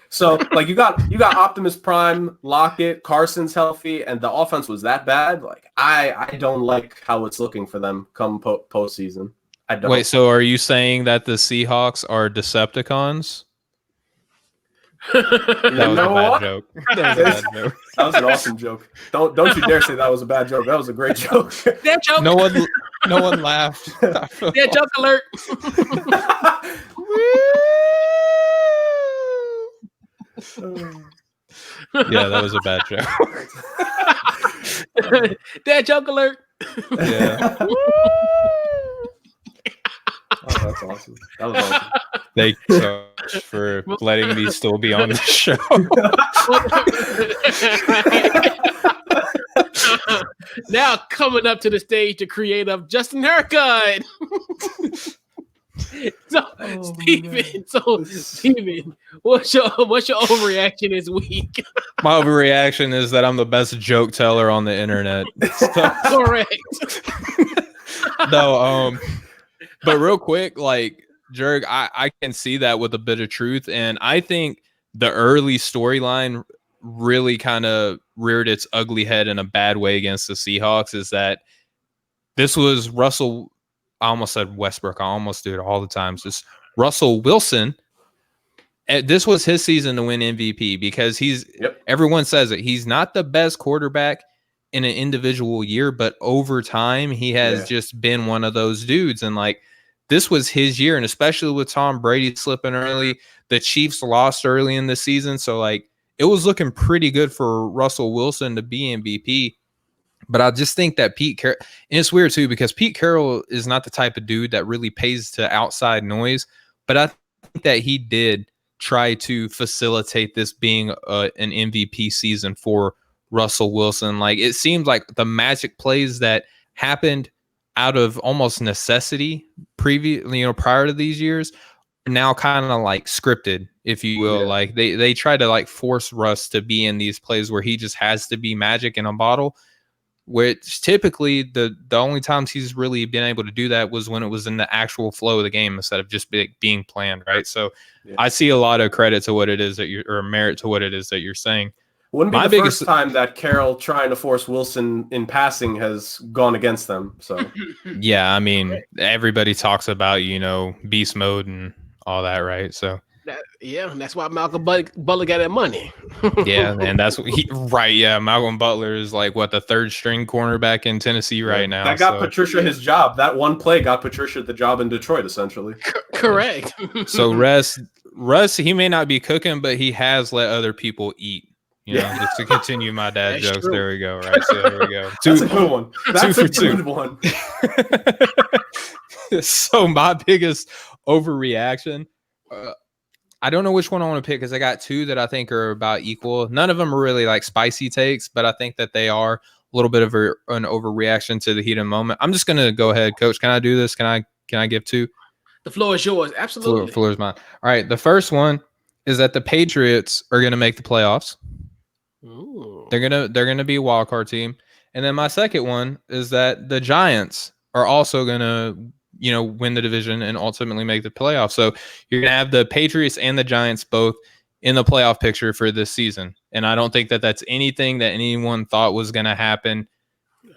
Speaker 3: So, like, you got Optimus Prime, Lockett, Carson's healthy, and the offense was that bad. Like, I don't like how it's looking for them come postseason. I don't.
Speaker 2: Wait, so are you saying that the Seahawks are Decepticons? That was a bad joke.
Speaker 3: That was an awesome joke. Don't you dare say that was a bad joke. That was a great joke.
Speaker 1: That joke.
Speaker 2: No one laughed.
Speaker 1: That joke alert.
Speaker 2: Yeah, that was a bad joke.
Speaker 1: That joke alert.
Speaker 2: Yeah.
Speaker 3: Oh, that's awesome. That was awesome.
Speaker 2: Thank you so much for letting me still be on the show.
Speaker 1: Now coming up to the stage, the creative Justin Haircut. Steven, what's your overreaction this week?
Speaker 2: My overreaction is that I'm the best joke teller on the internet.
Speaker 1: Correct.
Speaker 2: No, but real quick, like Jerg, I can see that with a bit of truth, and I think the early storyline really kind of reared its ugly head in a bad way against the Seahawks. Is that this was Russell? I almost said Westbrook. I almost do it all the time. It's Russell Wilson. This was his season to win MVP because everyone says it. He's not the best quarterback in an individual year, but over time, he has just been one of those dudes. And like, this was his year. And especially with Tom Brady slipping early, the Chiefs lost early in the season. So like, it was looking pretty good for Russell Wilson to be MVP. But I just think that Pete Carroll, and it's weird too, because Pete Carroll is not the type of dude that really pays to outside noise. But I think that he did try to facilitate this being an MVP season for Russell Wilson. Like, it seemed like the magic plays that happened out of almost necessity prior to these years are now kind of like scripted, if you will. Like they try to like force Russ to be in these plays where he just has to be magic in a bottle, which typically the only times he's really been able to do that was when it was in the actual flow of the game instead of just being planned, right? So I see a lot of credit to what it is that or merit to what it is that you're saying.
Speaker 3: Wouldn't be
Speaker 2: My
Speaker 3: the
Speaker 2: biggest-
Speaker 3: first time that Carroll trying to force Wilson in passing has gone against them. So
Speaker 2: Yeah, I mean, everybody talks about, beast mode and all that, right? So
Speaker 1: that's why Malcolm Butler got that money.
Speaker 2: yeah, and that's what right. Yeah, Malcolm Butler is like the third string cornerback in Tennessee right now.
Speaker 3: That got Patricia his job. That one play got Patricia the job in Detroit, essentially.
Speaker 1: Correct.
Speaker 2: So Russ, he may not be cooking, but he has let other people eat. Just to continue my dad
Speaker 1: That's
Speaker 2: jokes.
Speaker 1: true.
Speaker 2: There we go. Right. So there we go.
Speaker 3: That's a good one. That's a
Speaker 2: two.
Speaker 3: good one.
Speaker 2: So my biggest overreaction. I don't know which one I want to pick because I got two that I think are about equal. None of them are really like spicy takes, but I think that they are a little bit of an overreaction to the heat of the moment. I'm just gonna go ahead, Coach. Can I do this? Can I give two?
Speaker 1: The floor is yours. Absolutely.
Speaker 2: Floor is mine. All right. The first one is that the Patriots are gonna make the playoffs.
Speaker 1: Ooh.
Speaker 2: They're gonna be a wild card team. And then my second one is that the Giants are also gonna win the division and ultimately make the playoffs. So you're gonna have the Patriots and the Giants both in the playoff picture for this season. And I don't think that that's anything that anyone thought was gonna happen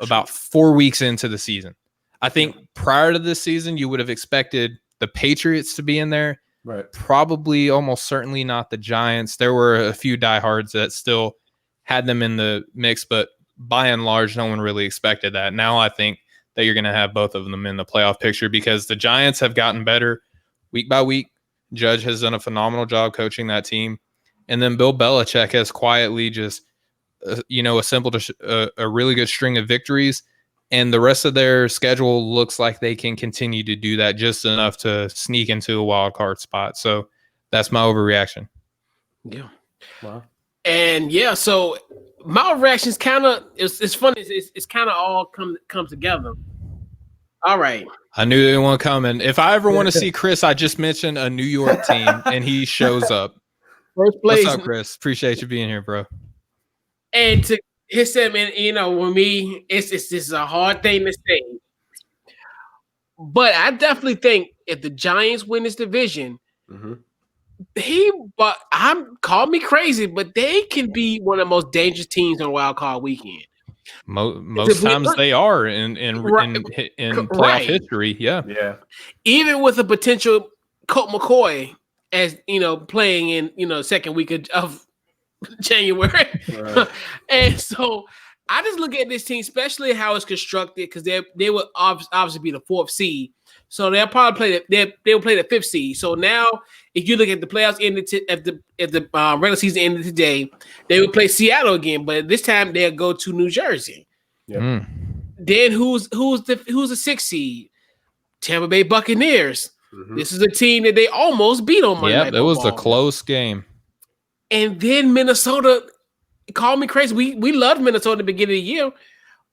Speaker 2: about 4 weeks into the season. I think prior to this season, you would have expected the Patriots to be in there.
Speaker 3: Right.
Speaker 2: Probably almost certainly not the Giants. There were a few diehards that still had them in the mix, but by and large, no one really expected that. Now I think that you're going to have both of them in the playoff picture because the Giants have gotten better week by week. Judge has done a phenomenal job coaching that team. And then Bill Belichick has quietly just, assembled a really good string of victories. And the rest of their schedule looks like they can continue to do that just enough to sneak into a wild card spot. So that's my overreaction.
Speaker 1: Yeah.
Speaker 3: Wow.
Speaker 1: And yeah, so my reactions kind of it's funny. It's kind of all come together. All right.
Speaker 2: I knew they weren't coming. If I ever want to see Chris, I just mentioned a New York team, and he shows up.
Speaker 1: First place.
Speaker 2: What's up, Chris? Appreciate you being here, bro.
Speaker 1: And to his man, with me, it's just a hard thing to say. But I definitely think if the Giants win this division, call me crazy, but they can be one of the most dangerous teams on Wild Card Weekend.
Speaker 2: Most times they are in playoff history. Yeah.
Speaker 1: Even with a potential Colt McCoy as playing in second week of January, right. And so I just look at this team, especially how it's constructed, because they would obviously be the fourth seed, so they'll probably they'll play the fifth seed. So now, if you look at the playoffs if the regular season ended today, they would play Seattle again, but this time they'll go to New Jersey.
Speaker 3: Yep.
Speaker 1: Then who's the sixth seed? Tampa Bay Buccaneers. This is a team that they almost beat on Monday Night Football.
Speaker 2: It was a close game.
Speaker 1: And then Minnesota, call me crazy. We loved Minnesota at the beginning of the year,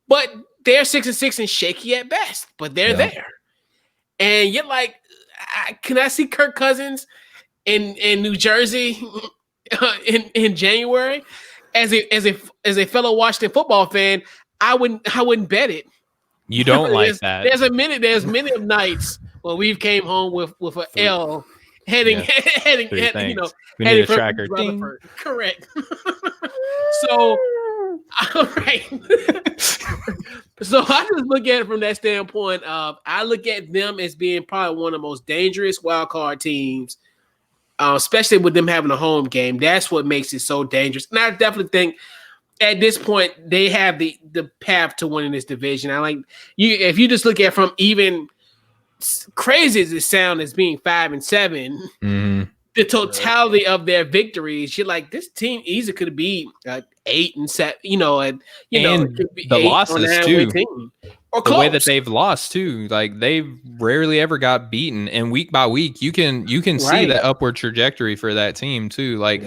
Speaker 1: but they're 6-6 and shaky at best. But they're there, and you're like, can I see Kirk Cousins in New Jersey in January? As a fellow Washington football fan, I wouldn't bet it.
Speaker 2: You don't like that.
Speaker 1: There's many of nights where we've came home with an L. Heading,
Speaker 2: we need a tracker.
Speaker 1: Correct. So, all right. So I just look at it from that standpoint of I look at them as being probably one of the most dangerous wild card teams, especially with them having a home game. That's what makes it so dangerous. And I definitely think at this point they have the path to winning this division. I like you if you just look at from even crazy as it sounds as being 5-7, the totality of their victories, you're like, this team easily could be 8-7, and
Speaker 2: the losses too,
Speaker 1: or
Speaker 2: the way that they've lost too. Like they've rarely ever got beaten, and week by week, you can see that upward trajectory for that team too. Like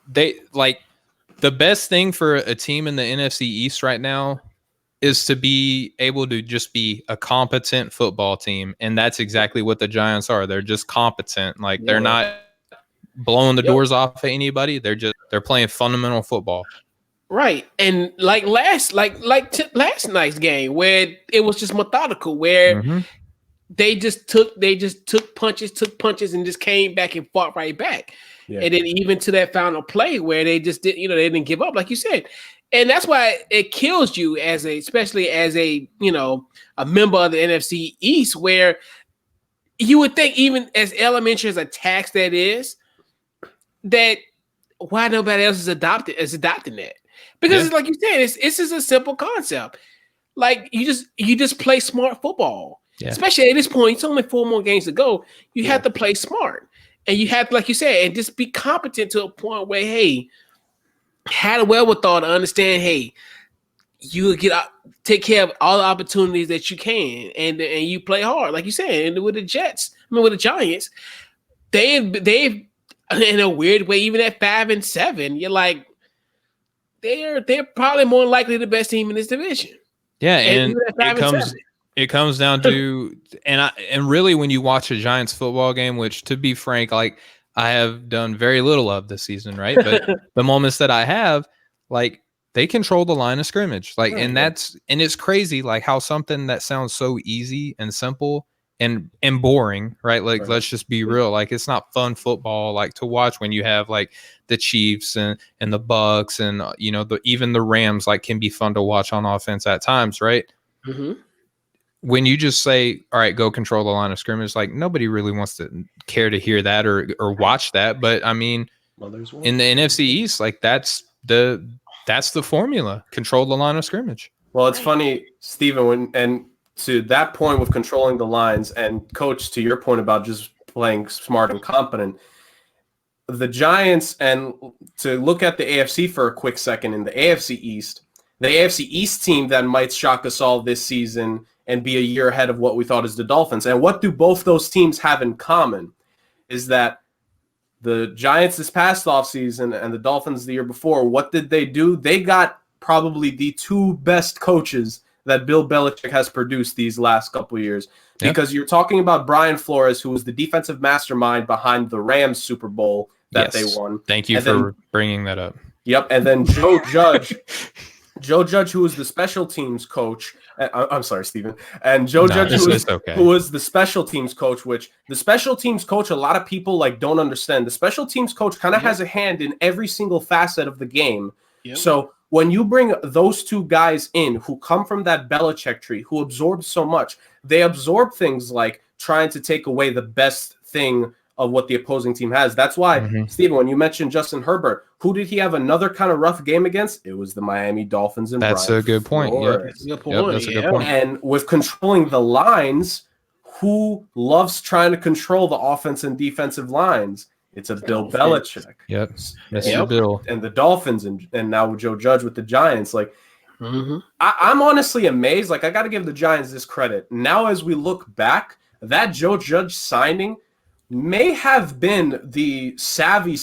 Speaker 2: they like the best thing for a team in the NFC East right now is to be able to just be a competent football team. And that's exactly what the Giants are. They're just competent. Like they're not blowing the doors off of anybody. They're playing fundamental football.
Speaker 1: Right. And like last night's game where it was just methodical, where they just took punches, and just came back and fought right back.
Speaker 3: Yeah.
Speaker 1: And then even to that final play where they just did, they didn't give up, like you said. And that's why it kills you especially as a member of the NFC East, where you would think, even as elementary as a tax that is, that why nobody else is adopting that. Because it's like you said, it's just a simple concept. Like you just play smart football. Yeah. Especially at this point, it's only 4 more games to go. You have to play smart. And you have to, like you said, and just be competent to a point where, hey, had a wherewithal to understand, hey, you take care of all the opportunities that you can, and you play hard, like you said. And with the Giants, they've in a weird way, even at 5-7, you're like, they're probably more likely the best team in this division.
Speaker 2: Yeah, and it comes down to and really when you watch a Giants football game, which to be frank, like I have done very little of this season, right? But the moments that I have, like they control the line of scrimmage, like, and it's crazy, like how something that sounds so easy and simple and boring, right? Like let's just be real, like it's not fun football like to watch when you have like the Chiefs and the Bucks and even the Rams like can be fun to watch on offense at times, right?
Speaker 1: Mm-hmm.
Speaker 2: When you just say, all right, go control the line of scrimmage, like nobody really wants to care to hear that or watch that. But I mean, in the NFC East, like that's the formula. Control the line of scrimmage.
Speaker 3: Well, it's funny, Steven, and to that point with controlling the lines, and Coach, to your point about just playing smart and competent, the Giants, and to look at the AFC for a quick second, in the AFC East team that might shock us all this season and be a year ahead of what we thought is the Dolphins. And what do both those teams have in common is that the Giants this past offseason and the Dolphins the year before, what did they do? They got probably the 2 best coaches that Bill Belichick has produced these last couple of years. Because you're talking about Brian Flores, who was the defensive mastermind behind the Rams Super Bowl that they won.
Speaker 2: Thank you for bringing that up.
Speaker 3: Yep. And then Joe Judge, who was the special teams coach. I'm sorry, Steven. And Judge, who was the special teams coach, which the special teams coach, a lot of people like don't understand. The special teams coach kind of has a hand in every single facet of the game. Yep. So when you bring those 2 guys in who come from that Belichick tree, who absorb so much, they absorb things like trying to take away the best thing of what the opposing team has. That's why, Steven, when you mentioned Justin Herbert, who did he have another kind of rough game against? It was the Miami Dolphins. And
Speaker 2: that's a good point.
Speaker 3: That's a good point. And with controlling the lines, who loves trying to control the offense and defensive lines? It's a Bill Belichick.
Speaker 2: Yep. Mr. Bill.
Speaker 3: And the Dolphins, and now Joe Judge with the Giants. Like, I'm honestly amazed. Like, I got to give the Giants this credit. Now, as we look back, that Joe Judge signing may have been the savvy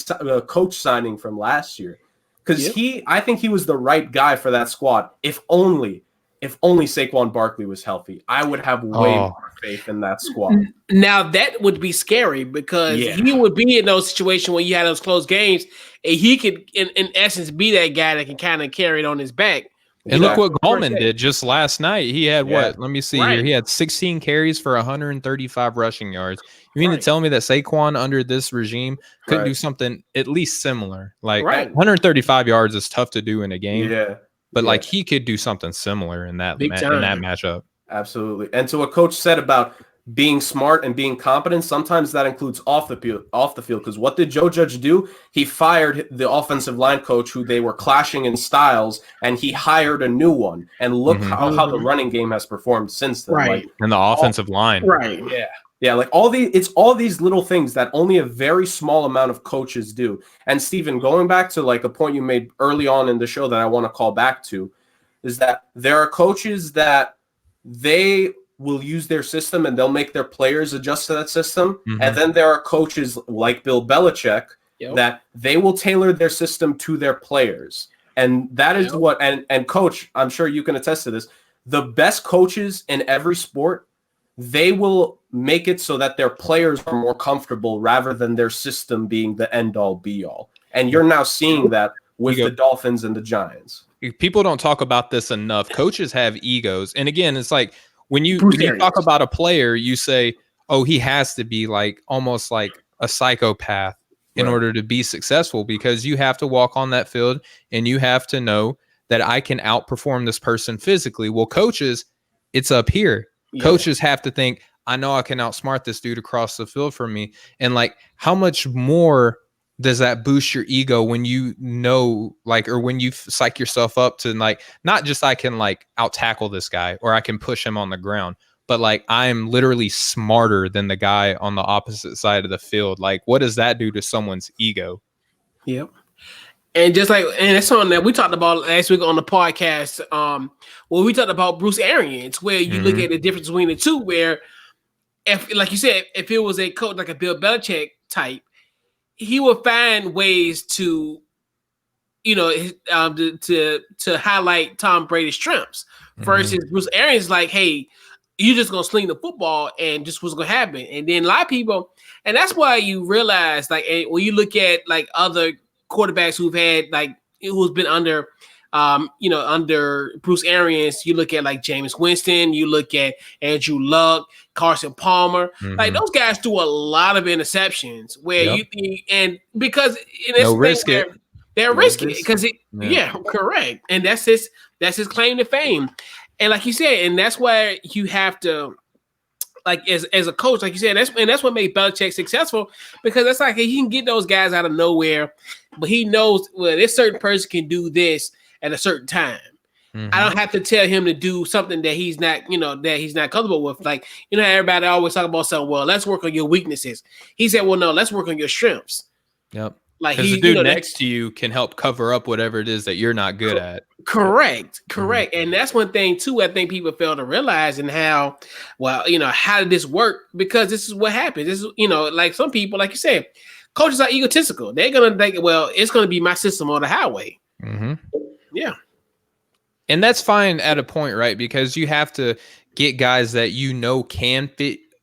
Speaker 3: coach signing from last year, because I think he was the right guy for that squad. If only Saquon Barkley was healthy, I would have way more faith in that squad.
Speaker 1: Now that would be scary, because he would be in those situations when you had those close games, and he could, in essence, be that guy that can kind of carry it on his back.
Speaker 2: And look what Gallman did just last night. He had what? Let me see here. He had 16 carries for 135 rushing yards. You mean to tell me that Saquon under this regime could do something at least similar? Like 135 yards is tough to do in a game. But like he could do something similar in that matchup.
Speaker 3: Absolutely. And to what Coach said about being smart and being competent, sometimes that includes off the field. Because what did Joe Judge do? He fired the offensive line coach who they were clashing in styles, and he hired a new one. And look how the running game has performed since then.
Speaker 1: Right.
Speaker 3: Like,
Speaker 2: and the offensive line.
Speaker 3: Right. Yeah. Yeah, like it's all these little things that only a very small amount of coaches do. And Steven, going back to like a point you made early on in the show that I want to call back to, is that there are coaches that they will use their system and they'll make their players adjust to that system. And then there are coaches like Bill Belichick that they will tailor their system to their players. And that is what, and Coach, I'm sure you can attest to this, the best coaches in every sport, they will make it so that their players are more comfortable rather than their system being the end-all, be-all. And you're now seeing that with the Dolphins and the Giants.
Speaker 2: People don't talk about this enough. Coaches have egos. And again, it's like when you
Speaker 1: Bruce
Speaker 2: talk
Speaker 1: Arians.
Speaker 2: about a player, you say, oh, he has to be like almost like a psychopath in
Speaker 3: Right.
Speaker 2: order to be successful, because you have to walk on that field and you have to know that I can outperform this person physically. Well, coaches, it's up here.
Speaker 1: Yeah.
Speaker 2: Coaches have to think, I know I can outsmart this dude across the field from me. And like, how much more does that boost your ego when you know, like, or when you psych yourself up to like, not just I can like out tackle this guy or I can push him on the ground, but like I'm literally smarter than the guy on the opposite side of the field. Like, what does that do to someone's ego?
Speaker 1: Yep. And just like, and that's something that we talked about last week on the podcast. Where we talked about Bruce Arians, where you look at the difference between the two. Where, if, like you said, if it was a coach like a Bill Belichick type, he would find ways to, to highlight Tom Brady's strengths. Versus Bruce Arians, like, hey, you just gonna sling the football and just what's gonna happen. And then a lot of people, and that's why you realize, like, when you look at like other quarterbacks who've had like who's been under under Bruce Arians, you look at like Jameis Winston, you look at Andrew Luck, Carson Palmer, like those guys do a lot of interceptions where and because
Speaker 2: no risk it.
Speaker 1: They're risky because correct. And that's his claim to fame. And like you said, and that's why you have to, like, as a coach, like you said, that's what made Belichick successful, because that's like he can get those guys out of nowhere, but he knows, well, this certain person can do this at a certain time. I don't have to tell him to do something that he's not, comfortable with. Like, everybody always talk about something. Well, let's work on your weaknesses. He said, well, no, let's work on your strengths.
Speaker 2: Yep.
Speaker 1: Like,
Speaker 2: because the dude next to you can help cover up whatever it is that you're not good at.
Speaker 1: Correct. And that's one thing too, I think people fail to realize, and how, well, how did this work? Because this is what happens. This is, like some people, like you said, coaches are egotistical. They're gonna think, well, it's gonna be my system or the highway. Yeah.
Speaker 2: And that's fine at a point, right? Because you have to get guys that can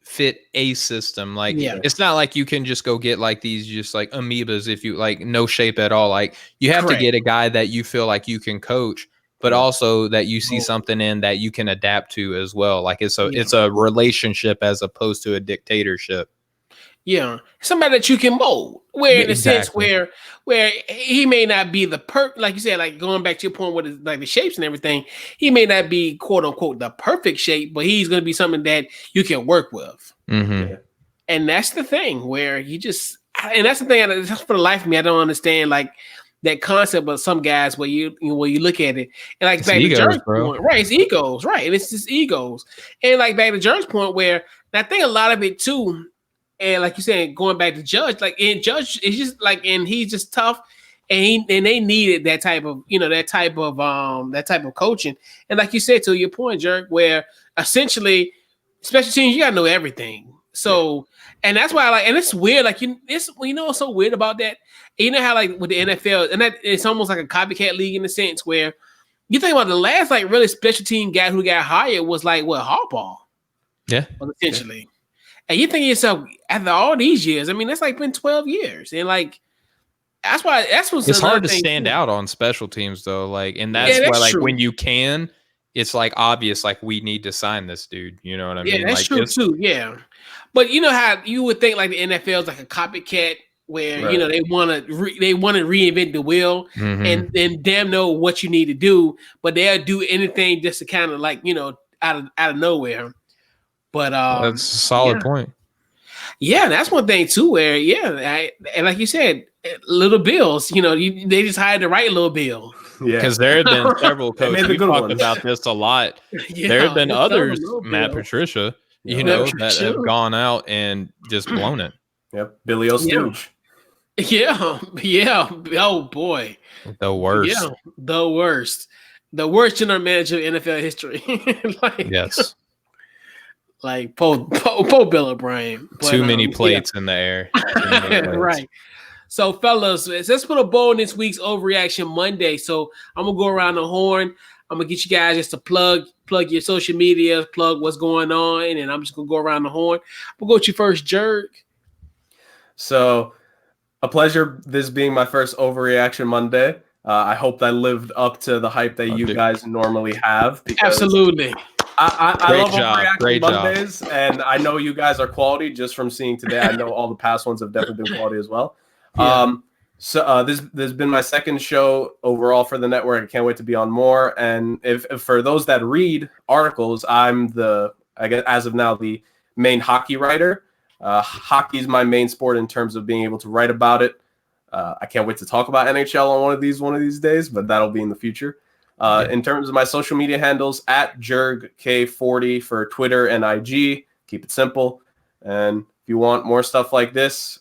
Speaker 2: fit a system. Like, it's not like you can just go get like these just like amoebas if you like no shape at all. Like, you have to get a guy that you feel like you can coach, but also that you see something in that you can adapt to as well. Like, it's a relationship as opposed to a dictatorship.
Speaker 1: Yeah, somebody that you can mold. Where in a sense where he may not be the like you said, like going back to your point with like the shapes and everything, he may not be quote unquote the perfect shape, but he's going to be something that you can work with. And that's the thing where you just, and that's the thing, just for the life of me, I don't understand like that concept of some guys where you look at it and like
Speaker 2: it's
Speaker 1: back
Speaker 2: egos,
Speaker 1: to Jerry's
Speaker 2: bro.
Speaker 1: point, right? It's egos, right? And it's just egos, and like back to Jerry's point where, and I think a lot of it too. And like you said, going back to Judge, like, and Judge is just like, and he's just tough, and they needed that type of coaching. And like you said, to your point, Jerk, where essentially special teams, you gotta know everything. So, and that's why I like, and it's weird, like what's so weird about that? You know how like with the NFL, and that it's almost like a copycat league in a sense where you think about the last like really special team guy who got hired was like Harbaugh.
Speaker 2: Yeah,
Speaker 1: essentially. Yeah. And you think to yourself, after all these years, I mean, that's like been 12 years. And like, that's what's
Speaker 2: it's hard to stand out on special teams though. Like, and that's why like true. When you can, it's like obvious, like we need to sign this dude. You know what I mean?
Speaker 1: Yeah, that's
Speaker 2: like,
Speaker 1: true too. Yeah. But you know how you would think like the NFL is like a copycat where, they want to reinvent the wheel and then damn know what you need to do, but they'll do anything just to kind of like, out of nowhere. But
Speaker 2: that's a solid point.
Speaker 1: Yeah, that's one thing too. Where and like you said, Little Bills. They just hired the right Little Bill.
Speaker 3: Yeah,
Speaker 2: because there have been several coaches. We talked about this a lot. There have been others, Matt Patricia, that have gone out and just blown it.
Speaker 3: Yep, Billy O'Stooge.
Speaker 1: Yeah. Oh boy,
Speaker 2: the worst.
Speaker 1: Yeah, the worst general manager in NFL history.
Speaker 2: Yes.
Speaker 1: Like Poe Bill O'Brien.
Speaker 2: Too many plates in the air.
Speaker 1: Right. So, fellas, let's put a bow in this week's Overreaction Monday. So, I'm gonna go around the horn. I'm gonna get you guys just to plug your social media, plug what's going on, and I'm just gonna go around the horn. We'll go with you first, Jerk.
Speaker 3: So, a pleasure. This being my first Overreaction Monday. I hope that lived up to the hype that you guys normally have.
Speaker 1: Absolutely.
Speaker 3: I
Speaker 2: Great
Speaker 3: love
Speaker 2: job.
Speaker 3: Overreaction
Speaker 2: Great job.
Speaker 3: Mondays, and I know you guys are quality just from seeing today. I know all the past ones have definitely been quality as well.
Speaker 1: Yeah.
Speaker 3: This has been my second show overall for the network. I can't wait to be on more. And if for those that read articles, I guess as of now, the main hockey writer. Hockey is my main sport in terms of being able to write about it. I can't wait to talk about NHL on one of these days, but that'll be in the future. In terms of my social media handles, at JergK40 for Twitter and IG. Keep it simple. And if you want more stuff like this,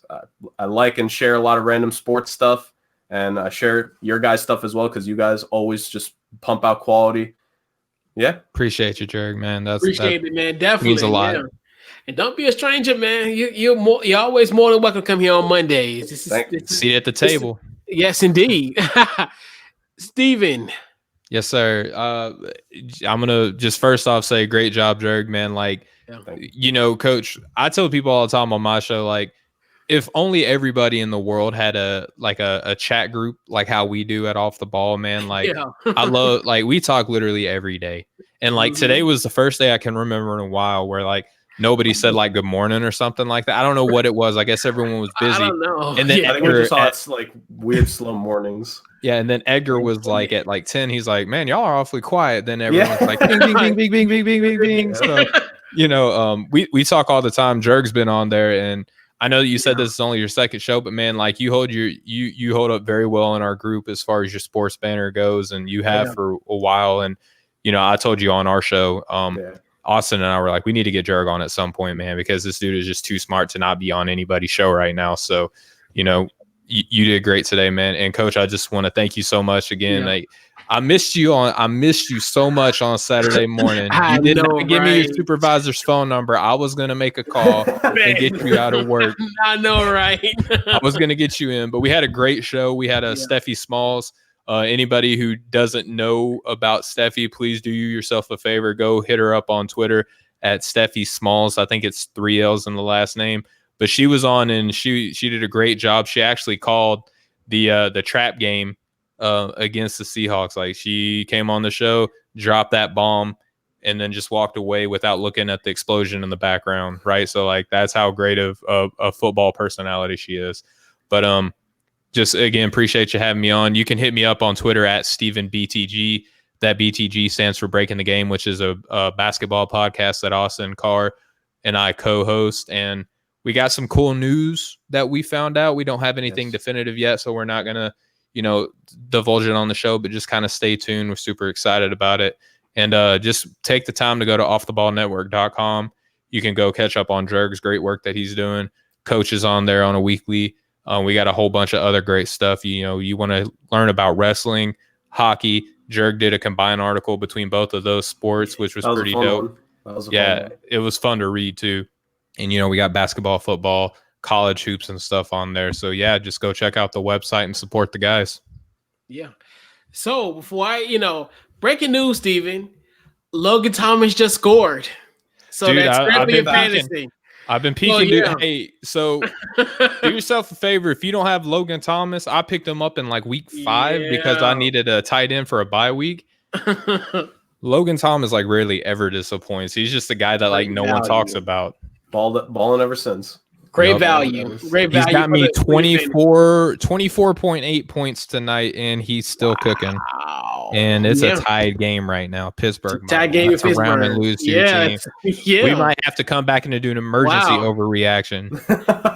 Speaker 3: I like and share a lot of random sports stuff. And I share your guys' stuff as well because you guys always just pump out quality. Yeah.
Speaker 2: Appreciate you, Jerg, man.
Speaker 1: Appreciate it, man. Definitely.
Speaker 2: means a lot.
Speaker 1: Yeah. And don't be a stranger, man. You're always more than welcome to come here on Mondays.
Speaker 2: See you at the table.
Speaker 1: Yes, indeed. Steven.
Speaker 2: Yes, sir. I'm gonna just first off say great job, Jerg, man. Like, Coach, I tell people all the time on my show, like, if only everybody in the world had a chat group like how we do at Off the Ball, man. Like, I love, like, we talk literally every day. And like today was the first day I can remember in a while where like nobody said like good morning or something like that. I don't know what it was. I guess everyone was busy.
Speaker 1: I don't know.
Speaker 2: And then
Speaker 3: I think we just saw it's like weird slow mornings.
Speaker 2: Yeah, and then Edgar was like at like 10, he's like, man, y'all are awfully quiet. Then everyone's like bing, bing, bing, bing, bing, bing, bing, bing, bing. So, we talk all the time. Jerg's been on there, and I know that you said this is only your second show, but man, like you hold up very well in our group as far as your sports banner goes, and you have for a while. And I told you on our show, Austin and I were like, we need to get Jerg on at some point, man, because this dude is just too smart to not be on anybody's show right now. So, you did great today, man. And Coach, I just want to thank you so much again. Like, I missed you so much on Saturday morning. You did not give me your supervisor's phone number. I was gonna make a call and get you out of work.
Speaker 1: I know, right?
Speaker 2: I was gonna get you in, but we had a great show. We had Steffi Smalls. Anybody who doesn't know about Steffi, please do yourself a favor. Go hit her up on Twitter at Steffi Smalls. I think it's 3 L's in the last name. But she was on and she did a great job. She actually called the trap game against the Seahawks. Like, she came on the show, dropped that bomb, and then just walked away without looking at the explosion in the background, right? So like that's how great of a football personality she is. But just again, appreciate you having me on. You can hit me up on Twitter at StephenBTG. That BTG stands for Breaking the Game, which is a basketball podcast that Austin Carr and I co-host. And we got some cool news that we found out. We don't have anything definitive yet, so we're not going to, divulge it on the show, but just kind of stay tuned. We're super excited about it. And just take the time to go to offtheballnetwork.com. You can go catch up on Jerg's great work that he's doing. Coach is on there on a weekly. We got a whole bunch of other great stuff. You want to learn about wrestling, hockey. Jerg did a combined article between both of those sports, which was pretty dope. It was fun to read too. And, we got basketball, football, college hoops and stuff on there. So, just go check out the website and support the guys.
Speaker 1: Yeah. So, before breaking news, Steven, Logan Thomas just scored. So, dude, that's definitely a fantasy.
Speaker 2: I've been peeking. Dude. Hey, so do yourself a favor. If you don't have Logan Thomas, I picked him up in like week 5 because I needed a tight end for a bye week. Logan Thomas like rarely ever disappoints. He's just a guy that like no one talks about.
Speaker 3: Balling ever since.
Speaker 1: Great value. Great value.
Speaker 2: He's got me 24.8 points tonight, and he's still cooking. And it's a tied game right now. Pittsburgh.
Speaker 1: Tied game with Pittsburgh.
Speaker 2: Around and lose to your team.
Speaker 1: Yeah.
Speaker 2: We might have to come back and do an emergency overreaction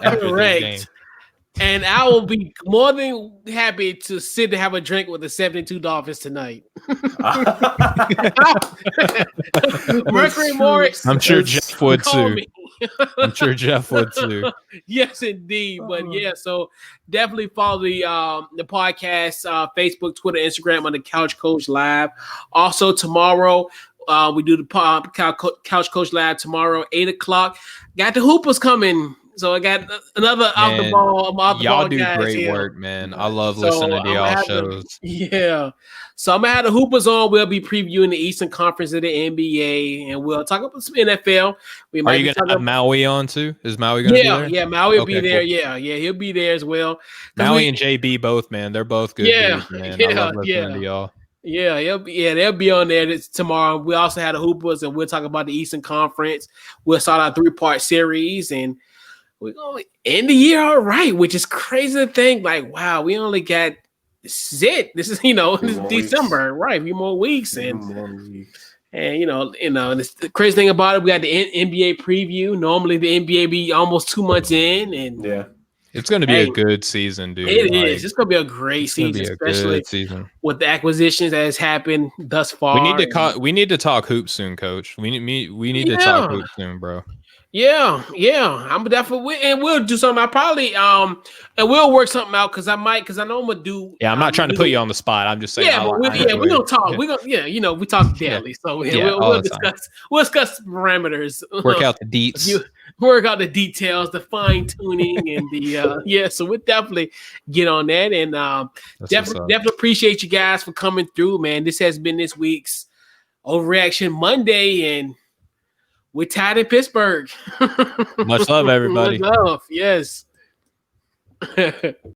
Speaker 2: after this game.
Speaker 1: And I will be more than happy to sit and have a drink with the 72 Dolphins tonight. Mercury Morris.
Speaker 2: I'm sure Jeff would too. I'm sure Jeff would too.
Speaker 1: Yes, indeed. But so definitely follow the podcast, Facebook, Twitter, Instagram on the Couch Coach Live. Also tomorrow, we do the Couch Coach Live tomorrow, 8:00. Got the Hoopers coming. So I got another off the ball.
Speaker 2: Y'all do great work, man. I love listening to y'all shows.
Speaker 1: So I'm gonna have the Hoopers on. We'll be previewing the Eastern Conference of the NBA, and we'll talk about some NFL.
Speaker 2: Are you gonna have Maui on too? Is Maui gonna be there?
Speaker 1: Yeah, Maui will be there. Cool. Yeah, he'll be there as well.
Speaker 2: Maui and JB both, man. They're both good dudes, man. I love listening to y'all.
Speaker 1: Yeah, they'll be on there tomorrow. We also had the Hoopers, and we'll talk about the Eastern Conference. We'll start our 3-part series, and we're going to end the year all right, which is crazy to think. Like, wow, we only got this is it. This is this is December, right? A few more weeks, and the crazy thing about it, we got the NBA preview. Normally, the NBA be almost 2 months in, and
Speaker 3: yeah.
Speaker 2: It's going to be a good season, dude.
Speaker 1: It is. It's going to be a great season, especially with the acquisitions that has happened thus far.
Speaker 2: We need to talk hoops soon, Coach. We need to talk hoops soon, bro.
Speaker 1: Yeah. I'm definitely, and we'll do something. I probably and we'll work something out because I know I'm gonna do.
Speaker 2: Yeah, I'm not trying to put you on the spot. I'm just saying.
Speaker 1: Yeah, we're gonna talk. We're gonna, we talk daily, so we'll discuss. We'll discuss parameters.
Speaker 2: Work out the deets.
Speaker 1: Work out the details, the fine tuning, and the So we'll definitely get on that, and definitely appreciate you guys for coming through, man. This has been this week's Overreaction Monday, and we're tied in Pittsburgh.
Speaker 2: Much love, everybody.
Speaker 1: Much love, yes.